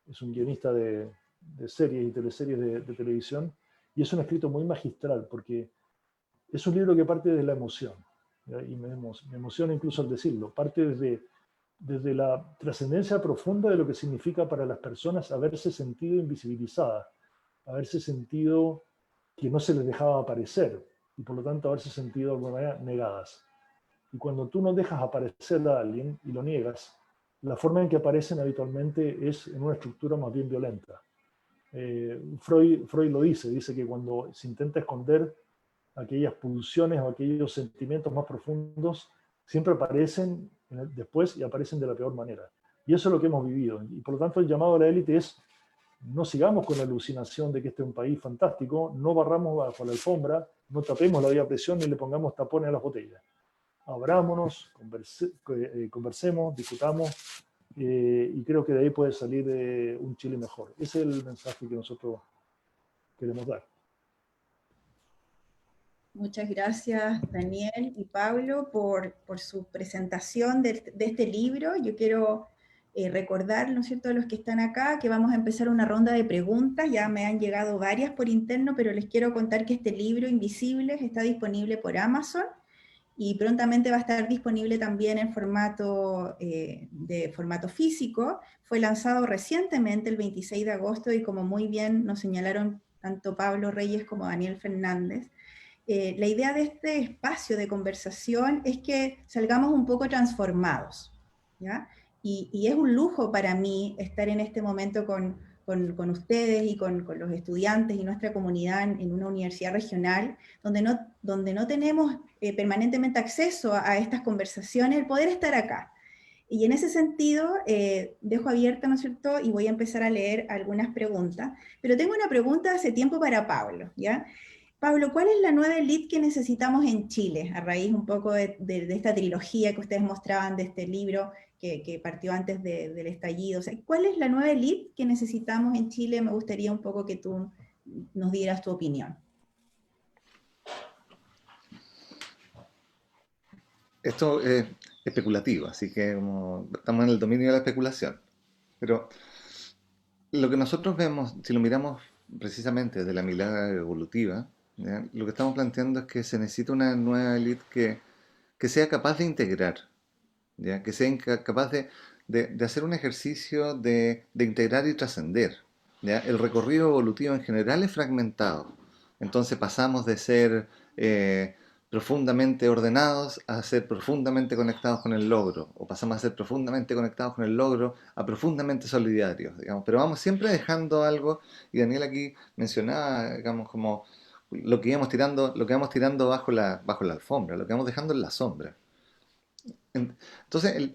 Es un guionista de series y teleseries de televisión, y es un escrito muy magistral, porque es un libro que parte de la emoción, ¿ya? Y me emociona incluso al decirlo, parte desde la trascendencia profunda de lo que significa para las personas haberse sentido invisibilizadas, haberse sentido que no se les dejaba aparecer, y por lo tanto haberse sentido de alguna manera negadas. Y cuando tú no dejas aparecer a alguien y lo niegas, la forma en que aparecen habitualmente es en una estructura más bien violenta. Freud lo dice que cuando se intenta esconder aquellas pulsiones o aquellos sentimientos más profundos, siempre aparecen después y aparecen de la peor manera. Y eso es lo que hemos vivido. Y por lo tanto el llamado a la élite es: no sigamos con la alucinación de que este es un país fantástico, no barramos bajo la alfombra, no tapemos la vía a presión ni le pongamos tapones a las botellas. Abrámonos, conversemos, discutamos, y creo que de ahí puede salir un Chile mejor. Ese es el mensaje que nosotros queremos dar. Muchas gracias, Daniel y Pablo, por su presentación de este libro. Yo quiero recordar, ¿no es cierto?, a los que están acá, que vamos a empezar una ronda de preguntas. Ya me han llegado varias por interno, pero les quiero contar que este libro, Invisibles, está disponible por Amazon, y prontamente va a estar disponible también en formato físico. Fue lanzado recientemente, el 26 de agosto, y como muy bien nos señalaron tanto Pablo Reyes como Daniel Fernández, la idea de este espacio de conversación es que salgamos un poco transformados, ¿ya? Y es un lujo para mí estar en este momento con ustedes y con los estudiantes y nuestra comunidad en una universidad regional, donde no tenemos permanentemente acceso a estas conversaciones, el poder estar acá. Y en ese sentido, dejo abierta, ¿no es cierto?, y voy a empezar a leer algunas preguntas, pero tengo una pregunta hace tiempo para Pablo, ¿ya? Pablo, ¿cuál es la nueva élite que necesitamos en Chile? A raíz un poco de esta trilogía que ustedes mostraban, de este libro que partió antes del estallido. O sea, ¿cuál es la nueva élite que necesitamos en Chile? Me gustaría un poco que tú nos dieras tu opinión. Esto es especulativo, así que estamos en el dominio de la especulación. Pero lo que nosotros vemos, si lo miramos precisamente desde la mirada evolutiva, ¿ya?, lo que estamos planteando es que se necesita una nueva élite que sea capaz de integrar, ¿ya?, que sea capaz de hacer un ejercicio de integrar y trascender, ¿ya? El recorrido evolutivo en general es fragmentado. Entonces pasamos de ser profundamente ordenados a ser profundamente conectados con el logro, o pasamos a ser profundamente conectados con el logro a profundamente solidarios, digamos. Pero vamos siempre dejando algo, y Daniel aquí mencionaba, digamos, como lo que íbamos tirando bajo la alfombra, lo que vamos dejando en la sombra. Entonces,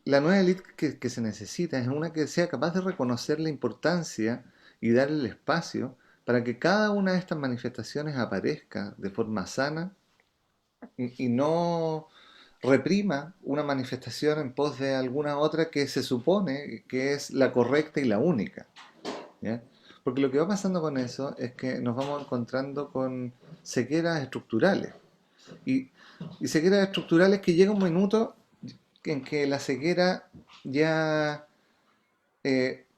la nueva élite que se necesita es una que sea capaz de reconocer la importancia y darle el espacio para que cada una de estas manifestaciones aparezca de forma sana y no reprima una manifestación en pos de alguna otra que se supone que es la correcta y la única, ¿ya? Porque lo que va pasando con eso es que nos vamos encontrando con cegueras estructurales. Y, y cegueras estructurales que llega un minuto en que la ceguera ya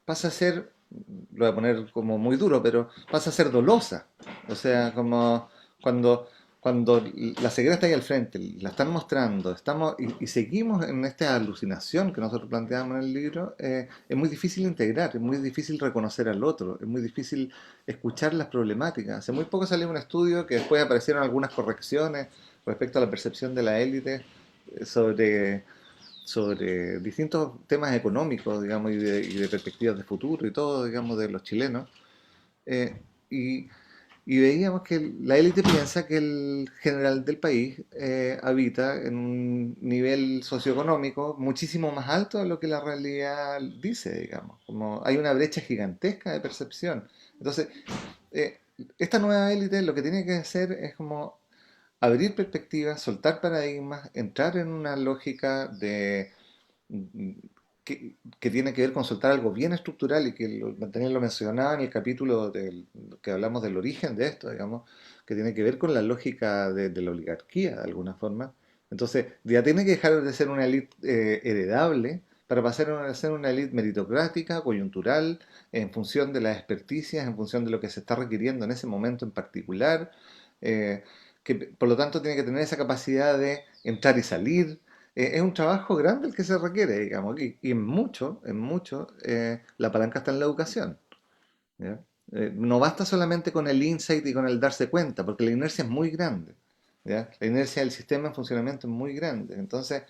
pasa a ser, lo voy a poner como muy duro, pero pasa a ser dolosa. O sea, como cuando la ceguera está ahí al frente, la están mostrando, y seguimos en esta alucinación que nosotros planteamos en el libro, es muy difícil integrar, es muy difícil reconocer al otro, es muy difícil escuchar las problemáticas. Hace muy poco salió un estudio que después aparecieron algunas correcciones respecto a la percepción de la élite sobre distintos temas económicos, digamos, y de perspectivas de futuro y todo, digamos, de los chilenos. Y, y veíamos que la élite piensa que el general del país habita en un nivel socioeconómico muchísimo más alto de lo que la realidad dice, digamos. Como hay una brecha gigantesca de percepción. Entonces, eh, esta nueva élite lo que tiene que hacer es como abrir perspectivas, soltar paradigmas, entrar en una lógica de que tiene que ver con soltar algo bien estructural y que Daniel lo mencionaba en el capítulo que hablamos del origen de esto, digamos, que tiene que ver con la lógica de la oligarquía de alguna forma. Entonces, ya tiene que dejar de ser una élite heredable para pasar a ser una élite meritocrática, coyuntural, en función de las experticias, en función de lo que se está requiriendo en ese momento en particular, que por lo tanto tiene que tener esa capacidad de entrar y salir, es un trabajo grande el que se requiere, digamos, y en mucho, la palanca está en la educación. ¿Ya? No basta solamente con el insight y con el darse cuenta, porque la inercia es muy grande. ¿Ya? La inercia del sistema en funcionamiento es muy grande. Entonces,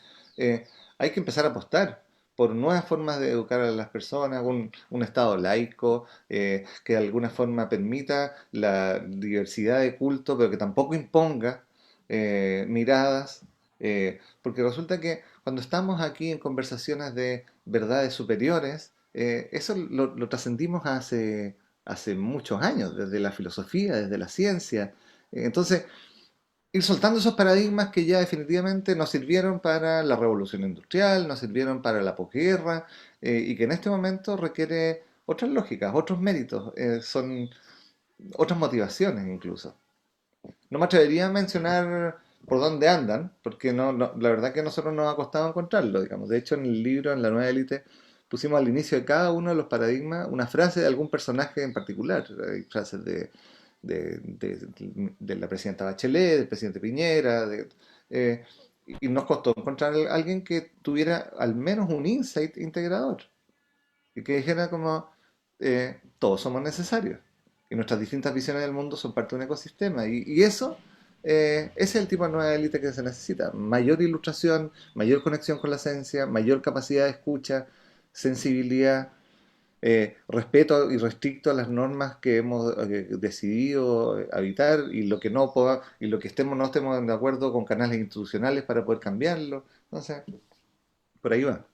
hay que empezar a apostar por nuevas formas de educar a las personas, un Estado laico, que de alguna forma permita la diversidad de culto, pero que tampoco imponga miradas, porque resulta que cuando estamos aquí en conversaciones de verdades superiores, eso lo trascendimos hace muchos años, desde la filosofía, desde la ciencia. Entonces, ir soltando esos paradigmas que ya definitivamente nos sirvieron para la revolución industrial, nos sirvieron para la posguerra, y que en este momento requiere otras lógicas, otros méritos, son otras motivaciones incluso. No me atrevería a mencionar por dónde andan, porque la verdad que a nosotros nos ha costado encontrarlo, digamos. De hecho, en el libro, en la nueva élite, pusimos al inicio de cada uno de los paradigmas una frase de algún personaje en particular. Hay frases de la presidenta Bachelet, del presidente Piñera, y nos costó encontrar a alguien que tuviera al menos un insight integrador y que dijera como todos somos necesarios y nuestras distintas visiones del mundo son parte de un ecosistema y eso ese es el tipo de nueva élite que se necesita, mayor ilustración, mayor conexión con la esencia, mayor capacidad de escucha, sensibilidad, respeto irrestricto a las normas que hemos decidido habitar y lo que y lo que no estemos de acuerdo con canales institucionales para poder cambiarlo. Entonces, por ahí va.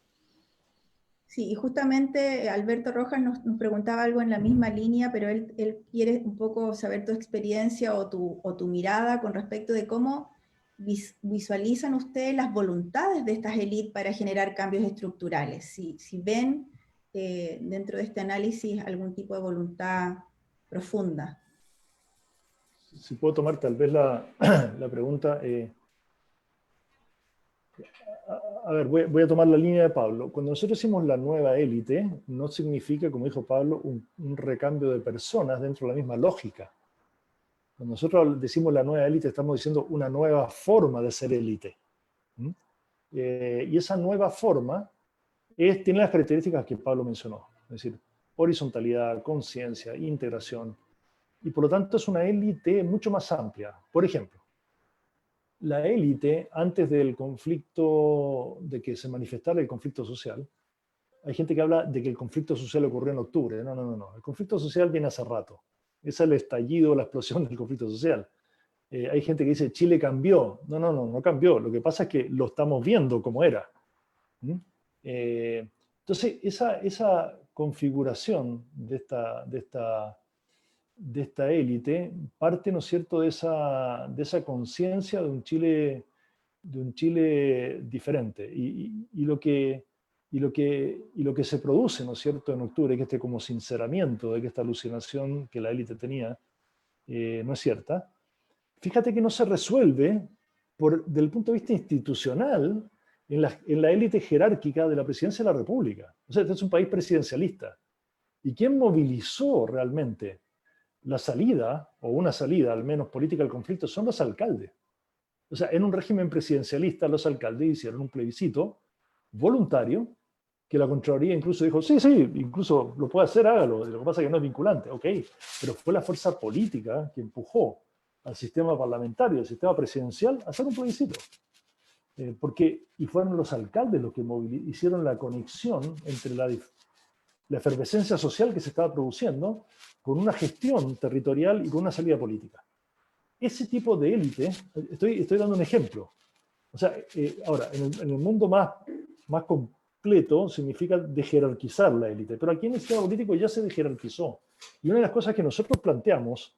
Sí, y justamente Alberto Rojas nos preguntaba algo en la misma línea, pero él quiere un poco saber tu experiencia o tu mirada con respecto de cómo visualizan ustedes las voluntades de estas élites para generar cambios estructurales. Si ven dentro de este análisis algún tipo de voluntad profunda. Si puedo tomar tal vez la pregunta. A ver, voy a tomar la línea de Pablo. Cuando nosotros decimos la nueva élite, no significa, como dijo Pablo, un recambio de personas dentro de la misma lógica. Cuando nosotros decimos la nueva élite, estamos diciendo una nueva forma de ser élite. Y esa nueva forma tiene las características que Pablo mencionó. Es decir, horizontalidad, conciencia, integración. Y por lo tanto es una élite mucho más amplia. Por ejemplo, la élite, antes del conflicto, de que se manifestara el conflicto social, hay gente que habla de que el conflicto social ocurrió en octubre. No. El conflicto social viene hace rato. Es el estallido, la explosión del conflicto social. Hay gente que dice Chile cambió. No cambió. Lo que pasa es que lo estamos viendo como era. Entonces, esa configuración de esta élite parte, ¿no es cierto?, de esa conciencia de un Chile diferente. Y lo que se produce, ¿no es cierto?, en octubre, que como sinceramiento de que esta alucinación que la élite tenía no es cierta, fíjate que no se resuelve desde el punto de vista institucional en la élite jerárquica de la presidencia de la República. O sea, este es un país presidencialista. ¿Y quién movilizó realmente la salida, o una salida al menos política al conflicto? Son los alcaldes. O sea, en un régimen presidencialista los alcaldes hicieron un plebiscito voluntario que la Contraloría incluso dijo, sí, incluso lo puede hacer, hágalo. Lo que pasa es que no es vinculante. Ok, pero fue la fuerza política que empujó al sistema parlamentario, al sistema presidencial, a hacer un plebiscito. Y fueron los alcaldes los que hicieron la conexión entre la efervescencia social que se estaba produciendo con una gestión territorial y con una salida política. Ese tipo de élite, estoy dando un ejemplo. O sea, ahora, en el mundo más completo significa dejerarquizar la élite, pero aquí en el sistema político ya se dejerarquizó. Y una de las cosas que nosotros planteamos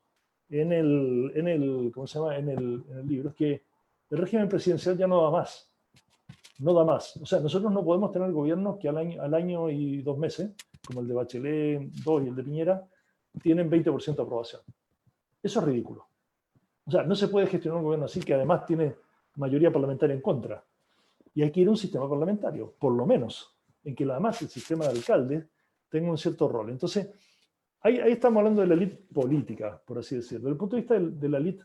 ¿cómo se llama? En el libro es que el régimen presidencial ya no da más. No da más. O sea, nosotros no podemos tener gobiernos que al año y 2 meses, como el de Bachelet 2 y el de Piñera, tienen 20% de aprobación. Eso es ridículo. O sea, no se puede gestionar un gobierno así que además tiene mayoría parlamentaria en contra. Y hay que ir a un sistema parlamentario, por lo menos, en que además el sistema de alcaldes tenga un cierto rol. Entonces, ahí estamos hablando de la élite política, por así decirlo. Desde el punto de vista de la élite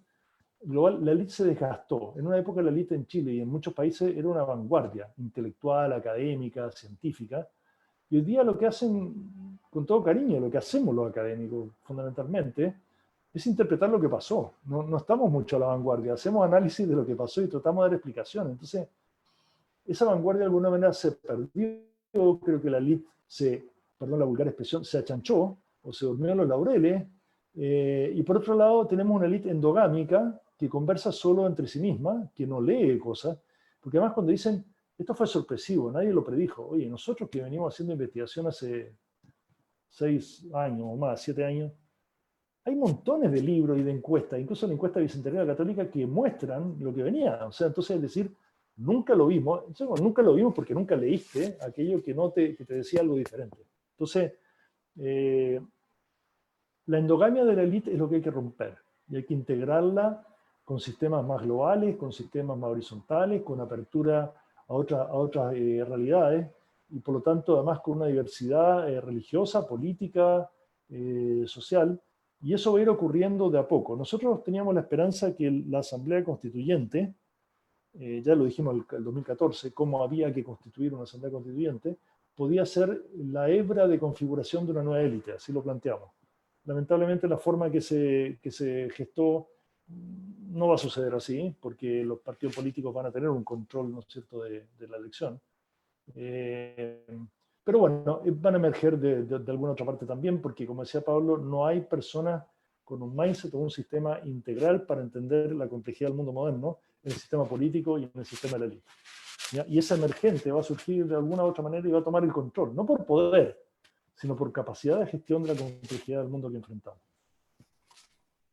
global, la élite se desgastó. En una época la élite en Chile y en muchos países era una vanguardia intelectual, académica, científica. Y hoy día lo que hacen, con todo cariño, lo que hacemos los académicos fundamentalmente, es interpretar lo que pasó. No estamos mucho a la vanguardia, hacemos análisis de lo que pasó y tratamos de dar explicaciones. Entonces, esa vanguardia de alguna manera se perdió. Creo que la élite perdón la vulgar expresión, se achanchó o se durmió en los laureles. Y por otro lado, tenemos una élite endogámica que conversa solo entre sí misma, que no lee cosas, porque además cuando dicen, esto fue sorpresivo, nadie lo predijo. Oye, nosotros que venimos haciendo investigación hace 6 años o más, 7 años, hay montones de libros y de encuestas, incluso la encuesta bicentenaria católica, que muestran lo que venía. O sea, entonces es decir, nunca lo vimos. Entonces, nunca lo vimos porque nunca leíste aquello que te decía algo diferente. Entonces, la endogamia de la élite es lo que hay que romper. Y hay que integrarla con sistemas más globales, con sistemas más horizontales, con apertura a otras realidades, y por lo tanto, además, con una diversidad religiosa, política, social. Y eso va a ir ocurriendo de a poco. Nosotros teníamos la esperanza que la Asamblea Constituyente, ya lo dijimos el 2014, cómo había que constituir una Asamblea Constituyente, podía ser la hebra de configuración de una nueva élite, así lo planteamos. Lamentablemente la forma que se gestó no va a suceder así, porque los partidos políticos van a tener un control, ¿no es cierto?, de la elección. Pero bueno, van a emerger de alguna otra parte también, porque como decía Pablo, no hay personas con un mindset o un sistema integral para entender la complejidad del mundo moderno en el sistema político y en el sistema de la élite. Y esa emergente va a surgir de alguna u otra manera y va a tomar el control, no por poder, sino por capacidad de gestión de la complejidad del mundo que enfrentamos.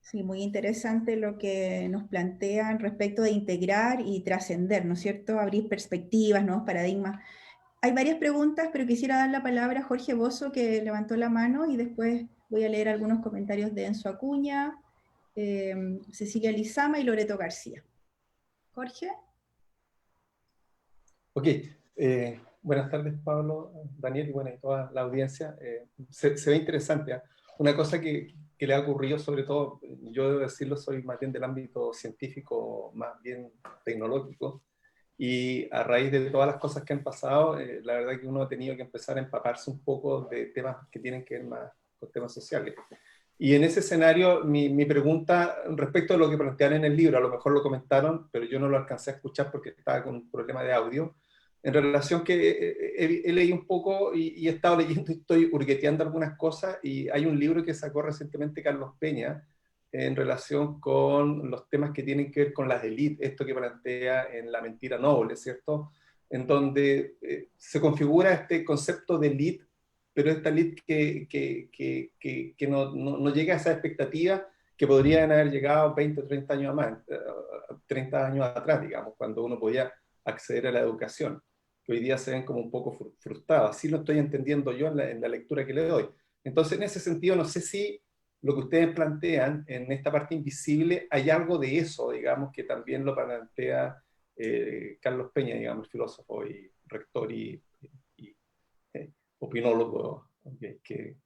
Sí, muy interesante lo que nos plantean respecto de integrar y trascender, ¿no es cierto? Abrir perspectivas, nuevos paradigmas. Hay varias preguntas, pero quisiera dar la palabra a Jorge Bozo, que levantó la mano, y después voy a leer algunos comentarios de Enzo Acuña, Cecilia Lizama y Loreto García. Jorge. Ok, buenas tardes Pablo, Daniel y bueno, y toda la audiencia. Se ve interesante, ¿eh? Una cosa que le ha ocurrido, sobre todo, yo debo decirlo, soy más bien del ámbito científico, más bien tecnológico, y a raíz de todas las cosas que han pasado, la verdad que uno ha tenido que empezar a empaparse un poco de temas que tienen que ver más con temas sociales. Y en ese escenario, mi pregunta respecto a lo que plantearon en el libro, a lo mejor lo comentaron, pero yo no lo alcancé a escuchar porque estaba con un problema de audio, en relación que he leído un poco y he estado leyendo y estoy hurgueteando algunas cosas, y hay un libro que sacó recientemente Carlos Peña en relación con los temas que tienen que ver con las élites, esto que plantea en La mentira noble, ¿cierto? En donde se configura este concepto de élite, pero esta élite que no llega a esa expectativa que podrían haber llegado 20 o 30 años más, 30 años atrás, digamos, cuando uno podía acceder a la educación, que hoy día se ven como un poco frustrados. Así lo estoy entendiendo yo en la lectura que le doy. Entonces, en ese sentido, no sé si lo que ustedes plantean en esta parte invisible, hay algo de eso, digamos, que también lo plantea Carlos Peña, digamos, filósofo y rector y opinólogo, que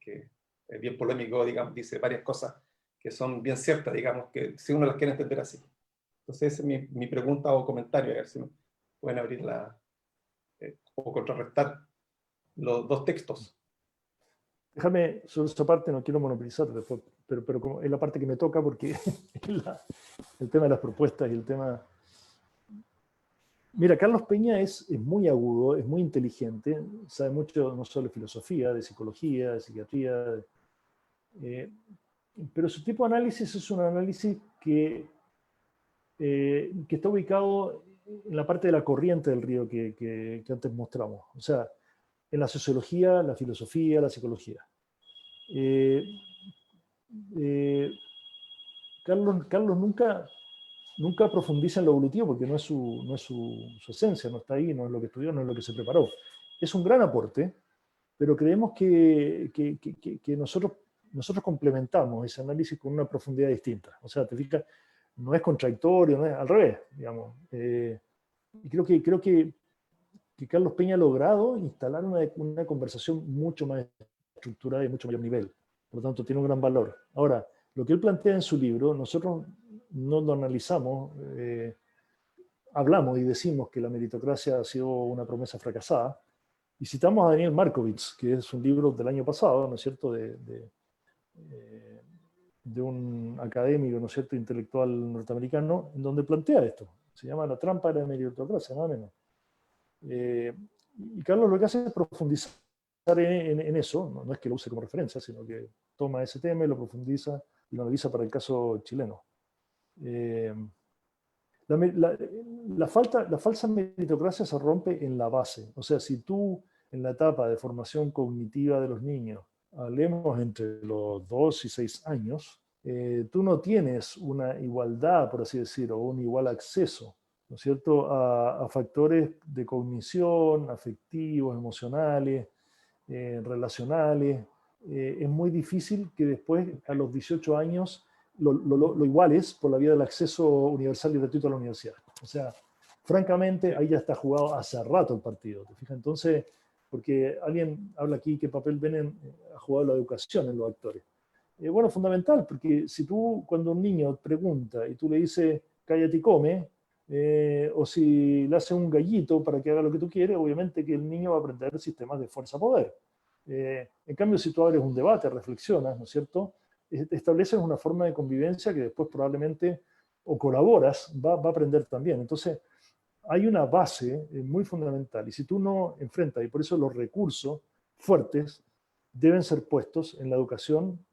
es bien polémico, digamos, dice varias cosas que son bien ciertas, digamos, que si uno las quiere entender así. Entonces, esa es mi pregunta o comentario, a ver si me pueden abrir o contrarrestar los dos textos. Déjame, sobre esta parte no quiero monopolizar, pero como es la parte que me toca porque es el tema de las propuestas y el tema... Mira, Carlos Peña es muy agudo, es muy inteligente, sabe mucho no solo de filosofía, de psicología, de psiquiatría, eh, pero su tipo de análisis es un análisis que está ubicado en la parte de la corriente del río que antes mostramos. O sea, en la sociología, la filosofía, la psicología. Eh, eh, Carlos nunca profundiza en lo evolutivo porque no es su esencia, no está ahí, no es lo que estudió, no es lo que se preparó. Es un gran aporte, pero creemos que nosotros complementamos ese análisis con una profundidad distinta. O sea, te fijas, no es contradictorio, no es al revés, digamos. Y creo que Carlos Peña ha logrado instalar una conversación mucho más estructurada y mucho mayor nivel. Por lo tanto, tiene un gran valor. Ahora, lo que él plantea en su libro, nosotros no lo analizamos, hablamos y decimos que la meritocracia ha sido una promesa fracasada, y citamos a Daniel Markovits, que es un libro del año pasado, ¿no es cierto?, de un académico, ¿no es cierto?, intelectual norteamericano, en donde plantea esto. Se llama La trampa de la meritocracia, nada menos. Y Carlos lo que hace es profundizar en eso, no es que lo use como referencia, sino que toma ese tema y lo profundiza y lo analiza para el caso chileno. La falsa meritocracia se rompe en la base. O sea, si tú en la etapa de formación cognitiva de los niños, hablemos entre los 2 y 6 años, tú no tienes una igualdad, por así decirlo, o un igual acceso, ¿no es cierto?, a factores de cognición, afectivos, emocionales, relacionales. Es muy difícil que después, a los 18 años, lo iguales por la vía del acceso universal y gratuito a la universidad. O sea, francamente, ahí ya está jugado hace rato el partido. ¿Te fijas? Entonces, porque alguien habla aquí qué papel ha jugado la educación en los actores. Bueno, fundamental, porque si tú, cuando un niño pregunta y tú le dices, cállate y come, o si le haces un gallito para que haga lo que tú quieres, obviamente que el niño va a aprender sistemas de fuerza-poder. En cambio, si tú abres un debate, reflexionas, ¿no es cierto?, estableces una forma de convivencia que después probablemente, o colaboras, va a aprender también. Entonces, hay una base muy fundamental. Y si tú no enfrentas, y por eso los recursos fuertes deben ser puestos en la educación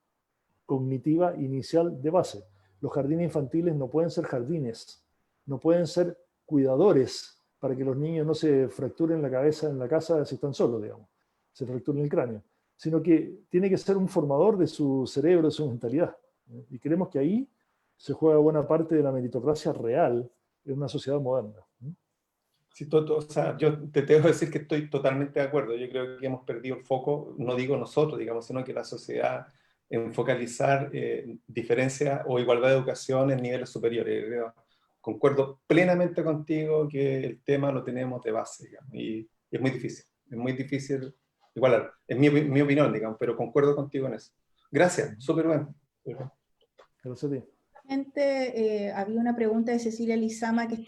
cognitiva inicial de base. Los jardines infantiles no pueden ser jardines, no pueden ser cuidadores para que los niños no se fracturen la cabeza en la casa si están solos, digamos, se fracturen el cráneo, sino que tiene que ser un formador de su cerebro, de su mentalidad. Y creemos que ahí se juega buena parte de la meritocracia real en una sociedad moderna. Sí, o sea, yo te tengo que decir que estoy totalmente de acuerdo. Yo creo que hemos perdido el foco, no digo nosotros, digamos, sino que la sociedad en focalizar diferencias o igualdad de educación en niveles superiores. Concuerdo plenamente contigo que el tema lo tenemos de base, digamos, y es muy difícil igualar. Es mi opinión, digamos, pero concuerdo contigo en eso. Gracias, súper bien. Gracias a ti. Había una pregunta de Cecilia Lizama que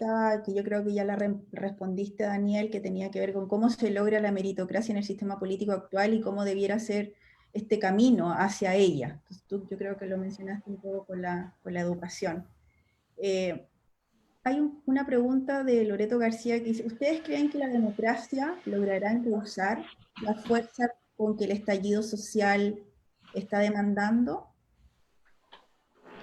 yo creo que ya la respondiste, Daniel, que tenía que ver con cómo se logra la meritocracia en el sistema político actual y cómo debiera ser este camino hacia ella. Entonces, yo creo que lo mencionaste un poco con la educación. Hay una pregunta de Loreto García que dice, ¿ustedes creen que la democracia logrará encauzar la fuerza con que el estallido social está demandando?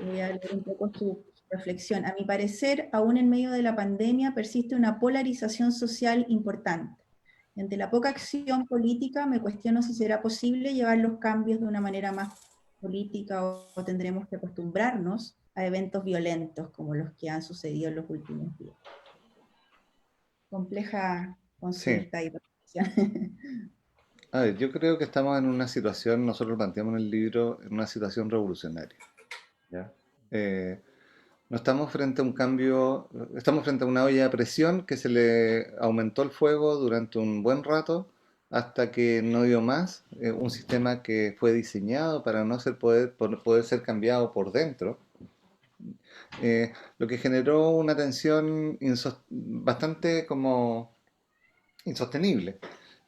Voy a leer un poco su reflexión. A mi parecer, aún en medio de la pandemia, persiste una polarización social importante. Ante la poca acción política, me cuestiono si será posible llevar los cambios de una manera más política o tendremos que acostumbrarnos a eventos violentos como los que han sucedido en los últimos días. Compleja Sí. consulta y reflexión. A ver, yo creo que estamos en una situación, nosotros lo planteamos en el libro, en una situación revolucionaria. ¿Ya? No estamos frente a un cambio, estamos frente a una olla de presión que se le aumentó el fuego durante un buen rato hasta que no dio más, un sistema que fue diseñado para no poder ser cambiado por dentro, lo que generó una tensión bastante como insostenible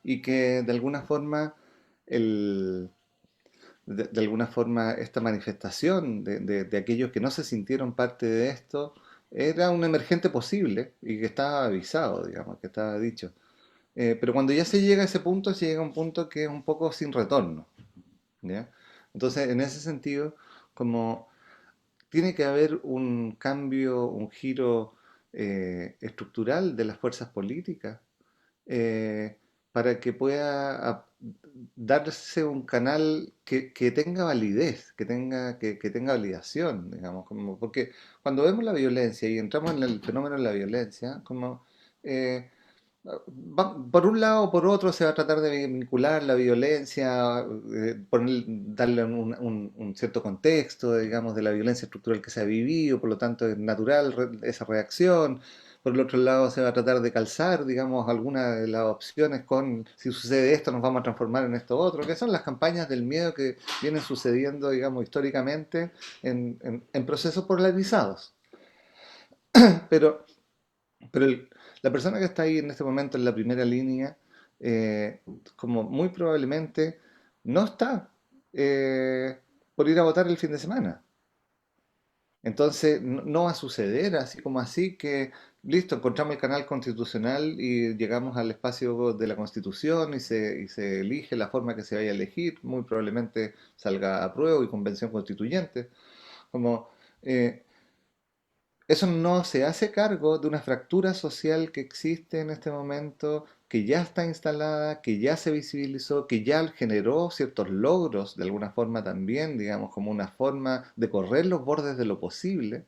y que de alguna forma el, de alguna forma esta manifestación de aquellos que no se sintieron parte de esto era un emergente posible y que estaba avisado, digamos, que estaba dicho. Pero cuando ya se llega a ese punto, se llega a un punto que es un poco sin retorno, ¿ya? Entonces, en ese sentido, como tiene que haber un cambio, un giro estructural de las fuerzas políticas eh, para que pueda darse un canal que tenga validez, que tenga validación, digamos, como, porque cuando vemos la violencia y entramos en el fenómeno de la violencia, como eh, por un lado o por otro se va a tratar de vincular la violencia, darle un cierto contexto, digamos, de la violencia estructural que se ha vivido, por lo tanto es natural esa reacción. Por el otro lado se va a tratar de calzar, digamos, alguna de las opciones con si sucede esto nos vamos a transformar en esto otro, que son las campañas del miedo que vienen sucediendo, digamos, históricamente en procesos polarizados. Pero pero la persona que está ahí en este momento en la primera línea, como muy probablemente no está por ir a votar el fin de semana. Entonces no va a suceder así como así que, listo, encontramos el canal constitucional y llegamos al espacio de la Constitución y se elige la forma que se vaya a elegir, muy probablemente salga apruebo y convención constituyente. Como eh, eso no se hace cargo de una fractura social que existe en este momento, que ya está instalada, que ya se visibilizó, que ya generó ciertos logros de alguna forma también, digamos, como una forma de correr los bordes de lo posible,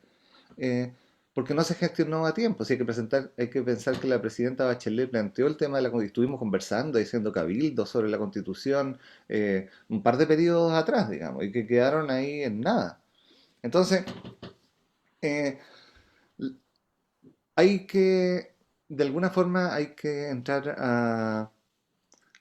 eh, porque no se gestionó a tiempo. Si hay que hay que pensar que la presidenta Bachelet planteó el tema de la Constitución, estuvimos conversando, diciendo cabildo sobre la Constitución, un par de periodos atrás, digamos, y que quedaron ahí en nada. Entonces, eh, hay que, de alguna forma, hay que entrar a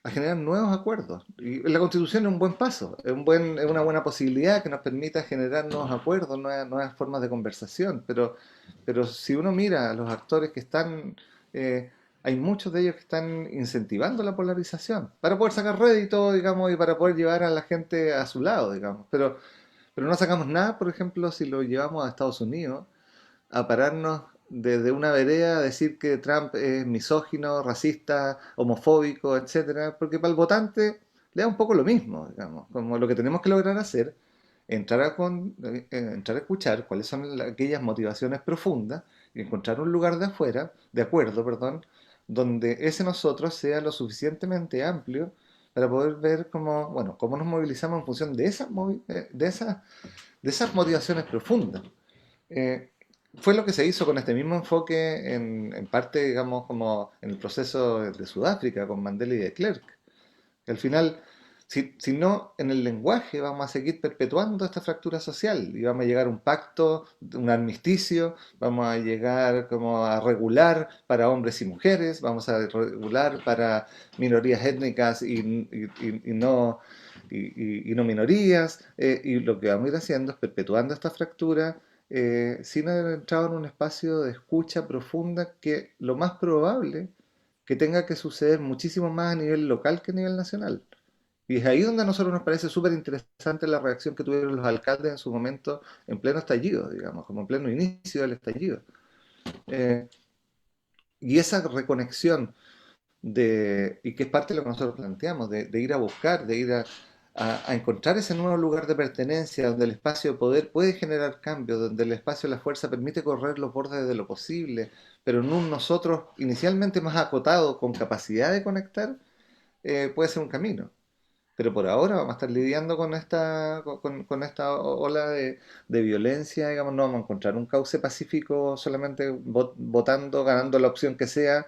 generar nuevos acuerdos. Y la Constitución es un buen paso, es una buena posibilidad que nos permita generar nuevos acuerdos, nuevas formas de conversación. Pero si uno mira a los actores que están, hay muchos de ellos que están incentivando la polarización para poder sacar rédito, digamos, y para poder llevar a la gente a su lado, digamos. Pero no sacamos nada, por ejemplo, si lo llevamos a Estados Unidos a pararnos desde una vereda a decir que Trump es misógino, racista, homofóbico, etcétera, porque para el votante le da un poco lo mismo, digamos, como lo que tenemos que lograr hacer, entrar a escuchar cuáles son aquellas motivaciones profundas y encontrar un lugar de afuera, de acuerdo, perdón, donde ese nosotros sea lo suficientemente amplio para poder ver cómo, bueno, cómo nos movilizamos en función de de esas motivaciones profundas. Eh, Fue lo que se hizo con este mismo enfoque en parte, digamos, como en el proceso de Sudáfrica con Mandela y de Klerk. Que al final, si no, en el lenguaje vamos a seguir perpetuando esta fractura social y vamos a llegar a un pacto, un armisticio, vamos a llegar como a regular para hombres y mujeres, vamos a regular para minorías étnicas y no minorías, y lo que vamos a ir haciendo es perpetuando esta fractura sin haber entrado en un espacio de escucha profunda que lo más probable que tenga que suceder muchísimo más a nivel local que a nivel nacional. Y es ahí donde a nosotros nos parece súper interesante la reacción que tuvieron los alcaldes en su momento en pleno estallido, digamos, como en pleno inicio del estallido. Eh, y esa reconexión y que es parte de lo que nosotros planteamos, de ir a buscar, de ir a encontrar ese nuevo lugar de pertenencia, donde el espacio de poder puede generar cambios, donde el espacio de la fuerza permite correr los bordes de lo posible, pero en un nosotros inicialmente más acotado, con capacidad de conectar, puede ser un camino. Pero por ahora vamos a estar lidiando con esta ola de violencia, digamos, no vamos a encontrar un cauce pacífico solamente votando, ganando la opción que sea,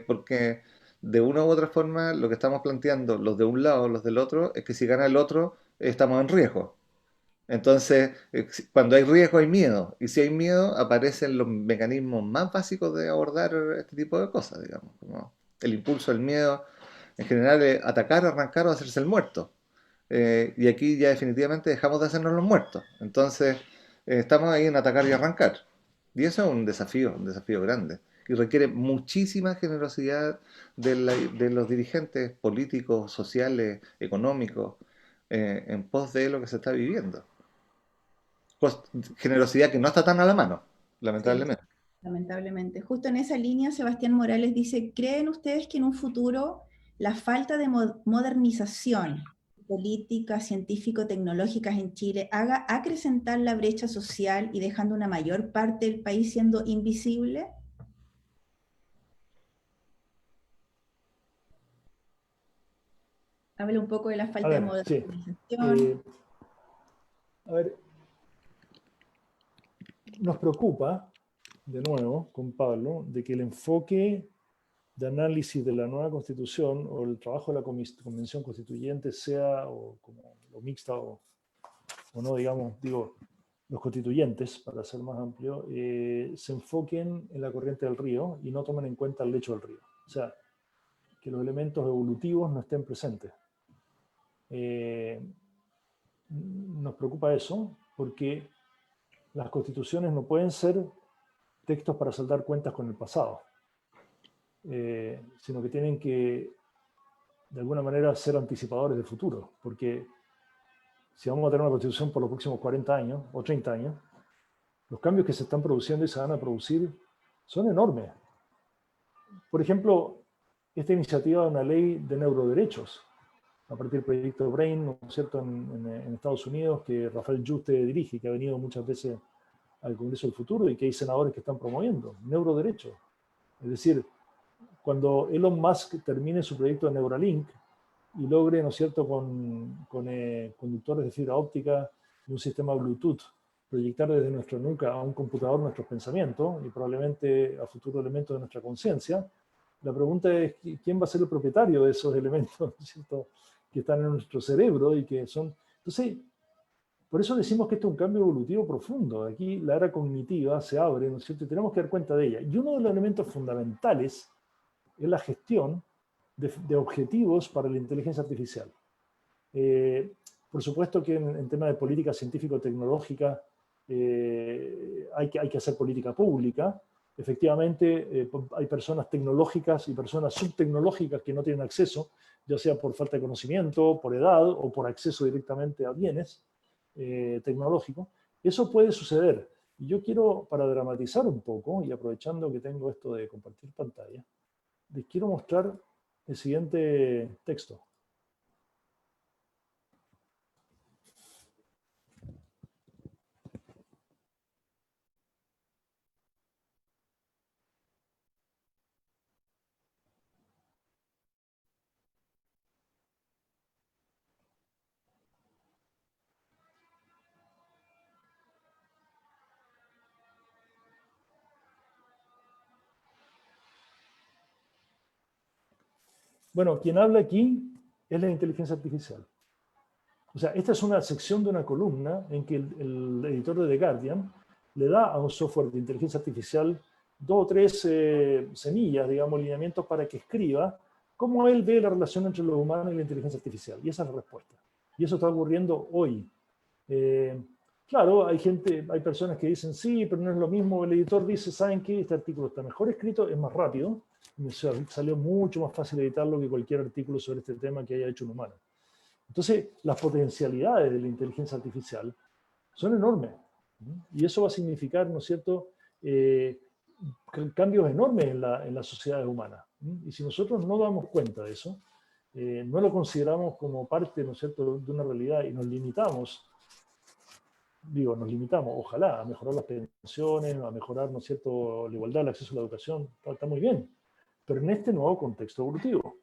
porque de una u otra forma lo que estamos planteando, los de un lado, los del otro, es que si gana el otro, estamos en riesgo. Entonces, cuando hay riesgo hay miedo, y si hay miedo aparecen los mecanismos más básicos de abordar este tipo de cosas, digamos, como el impulso, el miedo, en general atacar, arrancar o hacerse el muerto. Y aquí ya definitivamente dejamos de hacernos los muertos. Entonces, estamos ahí en atacar y arrancar. Y eso es un desafío grande. Y requiere muchísima generosidad de los dirigentes políticos, sociales, económicos, en pos de lo que se está viviendo. Generosidad que no está tan a la mano. Sí, lamentablemente. lamentablemente. Justo en esa línea, Sebastián Morales dice, ¿creen ustedes que en un futuro la falta de modernización políticas científico-tecnológicas en Chile haga acrecentar la brecha social y dejando una mayor parte del país siendo invisible? Habla un poco de la A falta de ver, sí. modernización. A ver, nos preocupa, de nuevo, con Pablo, de que el enfoque de análisis de la nueva constitución o el trabajo de la convención constituyente sea o como lo mixta o no, digamos, digo, los constituyentes, para ser más amplio, se enfoquen en la corriente del río y no tomen en cuenta el lecho del río. O sea, que los elementos evolutivos no estén presentes. Nos preocupa eso porque las constituciones no pueden ser textos para saldar cuentas con el pasado, sino que tienen que, de alguna manera, ser anticipadores del futuro, porque si vamos a tener una constitución por los próximos 40 años o 30 años, los cambios que se están produciendo y se van a producir son enormes. Por ejemplo, esta iniciativa de una ley de neuroderechos, a partir del proyecto BRAIN, ¿no es cierto?, en Estados Unidos, que Rafael Yuste dirige, que ha venido muchas veces al Congreso del Futuro y que hay senadores que están promoviendo, neuroderechos. Es decir, cuando Elon Musk termine su proyecto de Neuralink y logre, ¿no es cierto?, con conductores de fibra óptica y un sistema Bluetooth, proyectar desde nuestra nuca a un computador nuestros pensamientos y probablemente a futuro elementos de nuestra conciencia, la pregunta es, ¿quién va a ser el propietario de esos elementos, ¿no es cierto?, que están en nuestro cerebro y que son... Entonces, por eso decimos que este es un cambio evolutivo profundo. Aquí la era cognitiva se abre, ¿no es cierto?, y tenemos que dar cuenta de ella. Y uno de los elementos fundamentales es la gestión de objetivos para la inteligencia artificial. Por supuesto que en temas de política científico-tecnológica hay que hacer política pública. Efectivamente, hay personas tecnológicas y personas subtecnológicas que no tienen acceso, ya sea por falta de conocimiento, por edad o por acceso directamente a bienes tecnológicos. Eso puede suceder. Y yo quiero, para dramatizar un poco, y aprovechando que tengo esto de compartir pantalla, les quiero mostrar el siguiente texto. Bueno, quien habla aquí es la inteligencia artificial. O sea, esta es una sección de una columna en que el editor de The Guardian le da a un software de inteligencia artificial 2 o 3 semillas, digamos, lineamientos para que escriba cómo él ve la relación entre lo humano y la inteligencia artificial. Y esa es la respuesta. Y eso está ocurriendo hoy. Claro, hay personas que dicen, sí, pero no es lo mismo. El editor dice, ¿saben qué? Este artículo está mejor escrito, es más rápido. Me salió mucho más fácil editarlo que cualquier artículo sobre este tema que haya hecho un humano. Entonces, las potencialidades de la inteligencia artificial son enormes. Y eso va a significar, ¿no es cierto?, cambios enormes en las sociedades humanas. Y si nosotros no damos cuenta de eso, no lo consideramos como parte, ¿no es cierto?, de una realidad y nos limitamos, ojalá, a mejorar las pensiones, a mejorar, ¿no es cierto?, la igualdad, el acceso a la educación, está muy bien. Pero en este nuevo contexto evolutivo.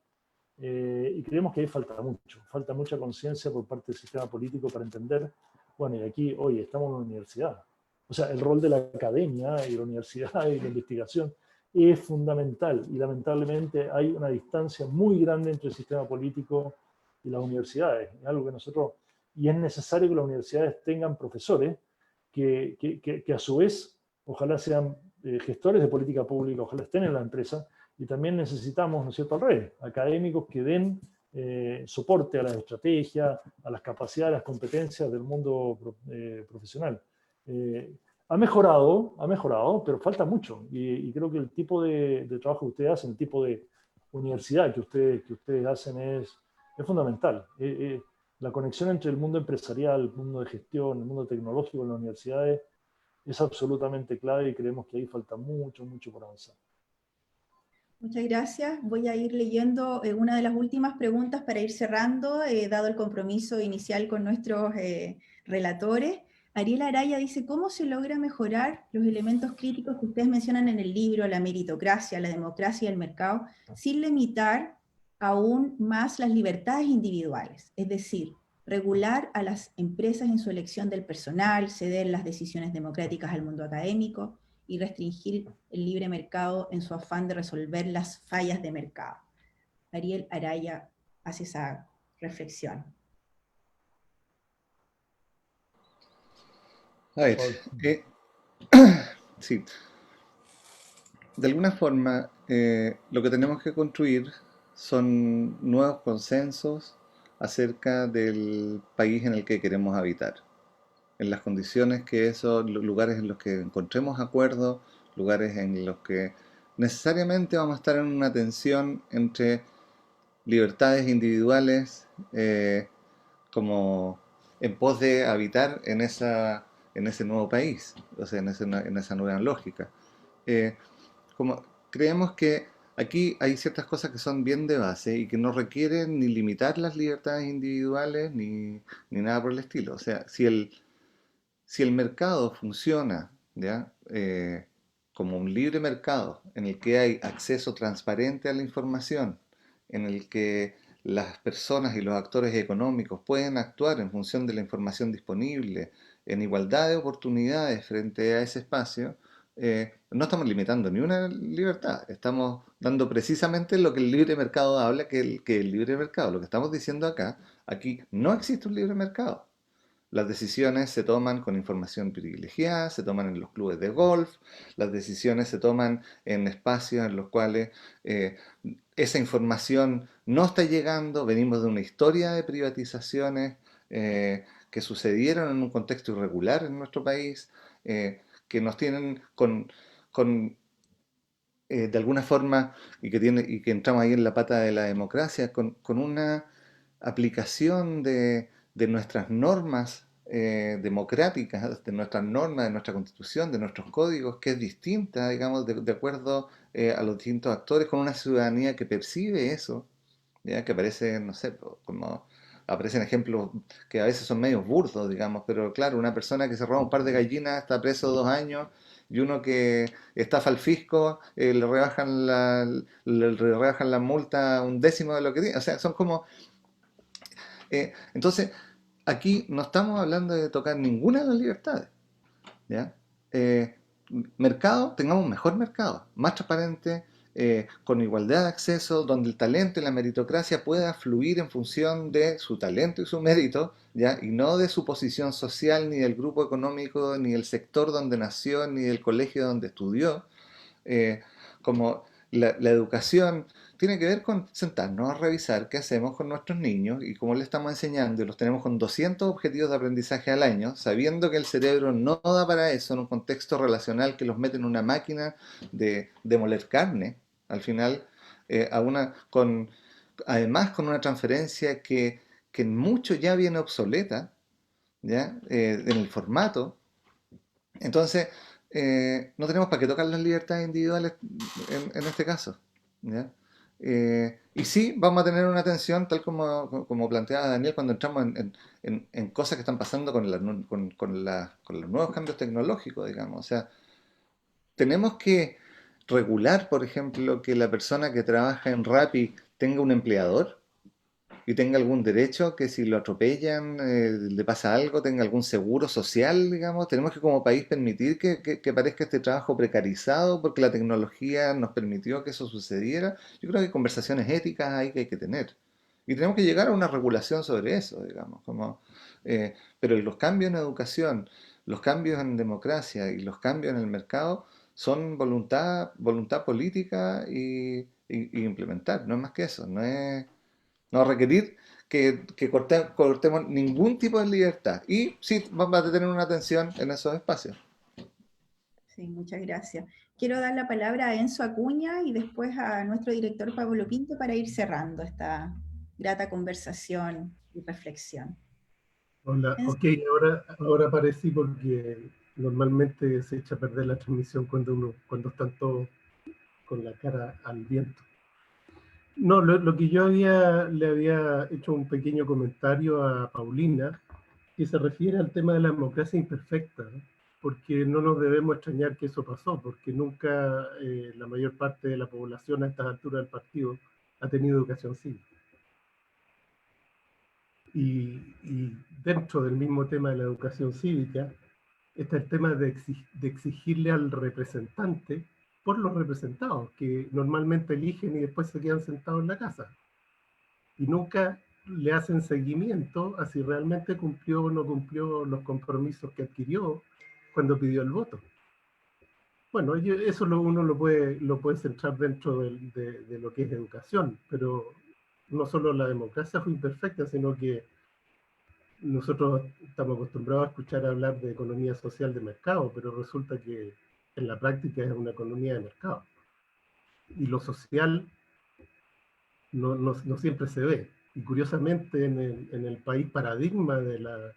Y creemos que ahí falta mucha conciencia por parte del sistema político para entender, bueno, y aquí, oye, estamos en una universidad. O sea, el rol de la academia y la universidad y la investigación es fundamental y lamentablemente hay una distancia muy grande entre el sistema político y las universidades. Es algo que nosotros, y es necesario que las universidades tengan profesores que a su vez, ojalá sean gestores de política pública, ojalá estén en la empresa. Y también necesitamos, ¿no es cierto?, al revés, académicos que den soporte a las estrategias, a las capacidades, a las competencias del mundo profesional. Ha mejorado, pero falta mucho. Y creo que el tipo de trabajo que ustedes hacen, el tipo de universidad que ustedes hacen es fundamental. La conexión entre el mundo empresarial, el mundo de gestión, el mundo tecnológico en las universidades es absolutamente clave y creemos que ahí falta mucho, mucho por avanzar. Muchas gracias. Voy a ir leyendo una de las últimas preguntas para ir cerrando, dado el compromiso inicial con nuestros relatores. Ariel Araya dice, ¿cómo se logra mejorar los elementos críticos que ustedes mencionan en el libro, la meritocracia, la democracia y el mercado, sin limitar aún más las libertades individuales? Es decir, regular a las empresas en su elección del personal, ceder las decisiones democráticas al mundo académico, y restringir el libre mercado en su afán de resolver las fallas de mercado. Ariel Araya hace esa reflexión. A ver, sí. De alguna forma, lo que tenemos que construir son nuevos consensos acerca del país en el que queremos habitar, en las condiciones que esos lugares en los que encontremos acuerdos, lugares en los que necesariamente vamos a estar en una tensión entre libertades individuales como en pos de habitar en ese nuevo país, o sea, en esa nueva lógica. Como creemos que aquí hay ciertas cosas que son bien de base y que no requieren ni limitar las libertades individuales ni nada por el estilo. O sea, si el mercado funciona, ¿ya? Como un libre mercado en el que hay acceso transparente a la información, en el que las personas y los actores económicos pueden actuar en función de la información disponible, en igualdad de oportunidades frente a ese espacio, no estamos limitando ni una libertad, estamos dando precisamente lo que el libre mercado habla, que el libre mercado. Lo que estamos diciendo acá, aquí no existe un libre mercado. Las decisiones se toman con información privilegiada, se toman en los clubes de golf, las decisiones se toman en espacios en los cuales esa información no está llegando. Venimos de una historia de privatizaciones que sucedieron en un contexto irregular en nuestro país, que nos tienen con de alguna forma, y que entramos ahí en la pata de la democracia, con una aplicación de nuestras normas democráticas, de nuestras normas, de nuestra constitución, de nuestros códigos, que es distinta, digamos, de acuerdo a los distintos actores, con una ciudadanía que percibe eso, ¿ya? Que aparece, no sé, como aparecen ejemplos que a veces son medios burdos, digamos, pero claro, una persona que se roba un par de gallinas está preso 2 años, y uno que estafa al fisco, le rebajan la multa un décimo de lo que tiene. O sea, son como... entonces, aquí no estamos hablando de tocar ninguna de las libertades, ¿ya? Mercado, tengamos un mejor mercado, más transparente, con igualdad de acceso, donde el talento y la meritocracia pueda fluir en función de su talento y su mérito, ¿ya? Y no de su posición social, ni del grupo económico, ni del sector donde nació, ni del colegio donde estudió. Como la educación tiene que ver con sentarnos a revisar qué hacemos con nuestros niños y cómo le estamos enseñando, y los tenemos con 200 objetivos de aprendizaje al año, sabiendo que el cerebro no da para eso en un contexto relacional que los mete en una máquina de moler carne, al final, además con una transferencia que en mucho ya viene obsoleta, ¿ya? En el formato. Entonces, no tenemos para qué tocar las libertades individuales en este caso, ¿ya? Y sí, vamos a tener una tensión, tal como planteaba Daniel, cuando entramos en cosas que están pasando con los nuevos cambios tecnológicos, digamos. O sea, tenemos que regular, por ejemplo, que la persona que trabaja en Rappi tenga un empleador y tenga algún derecho, que si lo atropellan, le pasa algo, tenga algún seguro social, digamos. Tenemos que como país permitir que parezca este trabajo precarizado porque la tecnología nos permitió que eso sucediera. Yo creo que hay conversaciones éticas ahí que hay que tener. Y tenemos que llegar a una regulación sobre eso, digamos. Pero los cambios en educación, los cambios en democracia y los cambios en el mercado son voluntad política y implementar, no es más que eso, no va a requerir que cortemos ningún tipo de libertad. Y sí, vamos a tener una atención en esos espacios. Sí, muchas gracias. Quiero dar la palabra a Enzo Acuña y después a nuestro director Pablo Pinto para ir cerrando esta grata conversación y reflexión. Hola, Enzo. ok, ahora aparecí porque normalmente se echa a perder la transmisión cuando están todos con la cara al viento. No, lo que yo le había hecho un pequeño comentario a Paulina, que se refiere al tema de la democracia imperfecta, ¿no? Porque no nos debemos extrañar que eso pasó, porque nunca la mayor parte de la población a estas alturas del partido ha tenido educación cívica. Y dentro del mismo tema de la educación cívica, está el tema de exigirle al representante por los representados, que normalmente eligen y después se quedan sentados en la casa. Y nunca le hacen seguimiento a si realmente cumplió o no cumplió los compromisos que adquirió cuando pidió el voto. Bueno, eso uno lo puede centrar dentro de lo que es educación, pero no solo la democracia fue imperfecta, sino que nosotros estamos acostumbrados a escuchar hablar de economía social de mercado, pero resulta que en la práctica es una economía de mercado. Y lo social no siempre se ve. Y curiosamente en el país paradigma del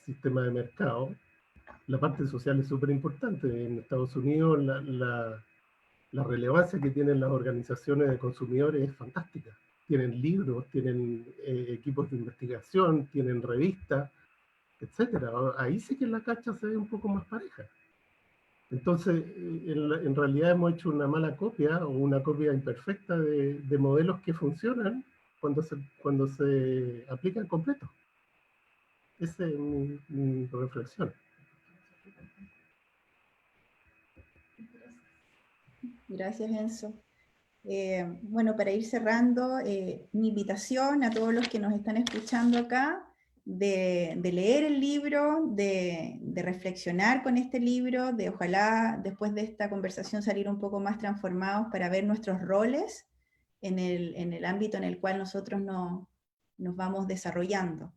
sistema de mercado, la parte social es súper importante. En Estados Unidos la relevancia que tienen las organizaciones de consumidores es fantástica. Tienen libros, tienen equipos de investigación, tienen revistas, etcétera. Ahí sí que la cancha se ve un poco más pareja. Entonces, en realidad hemos hecho una mala copia o una copia imperfecta de modelos que funcionan cuando se aplican completos. Esa es mi reflexión. Gracias, Enzo. Bueno, para ir cerrando, mi invitación a todos los que nos están escuchando acá, de leer el libro, de reflexionar con este libro, de ojalá después de esta conversación salir un poco más transformados para ver nuestros roles en el ámbito en el cual nosotros nos vamos desarrollando.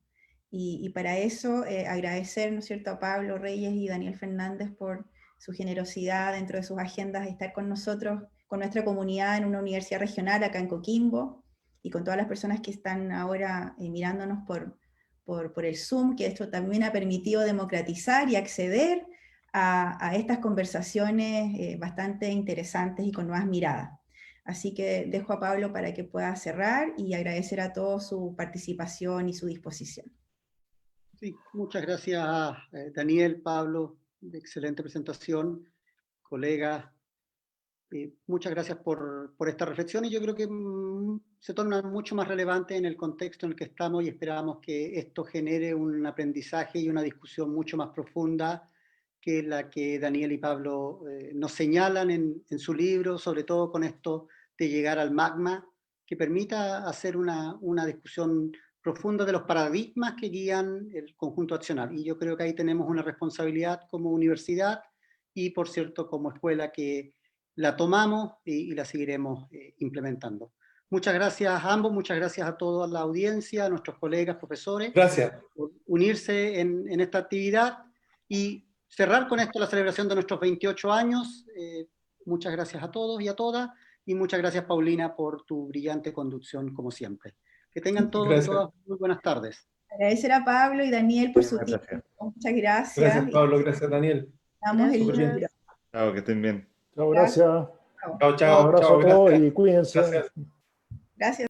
Y para eso agradecer, ¿no es cierto?, a Pablo Reyes y Daniel Fernández por su generosidad dentro de sus agendas de estar con nosotros, con nuestra comunidad en una universidad regional acá en Coquimbo, y con todas las personas que están ahora mirándonos por el Zoom, que esto también ha permitido democratizar y acceder a estas conversaciones bastante interesantes y con nuevas miradas. Así que dejo a Pablo para que pueda cerrar y agradecer a todos su participación y su disposición. Sí, muchas gracias, Daniel, Pablo, excelente presentación, colegas. Muchas gracias por esta reflexión, y yo creo que se torna mucho más relevante en el contexto en el que estamos, y esperamos que esto genere un aprendizaje y una discusión mucho más profunda que la que Daniel y Pablo nos señalan en su libro, sobre todo con esto de llegar al magma, que permita hacer una discusión profunda de los paradigmas que guían el conjunto accional. Y yo creo que ahí tenemos una responsabilidad como universidad y, por cierto, como escuela, que la tomamos y la seguiremos implementando. Muchas gracias a ambos, muchas gracias a toda la audiencia, a nuestros colegas, profesores. Gracias. Por unirse en esta actividad y cerrar con esto la celebración de nuestros 28 años. Muchas gracias a todos y a todas, y muchas gracias, Paulina, por tu brillante conducción, como siempre. Que tengan todos y todas muy buenas tardes. Agradecer a Pablo y Daniel por su tiempo. Muchas gracias. Gracias, Pablo. Gracias, Daniel. Damos el libro. Chao, que estén bien. Chao, gracias. Chao, chao. Un abrazo chao, a todos gracias. y cuídense. Gracias. Gracias.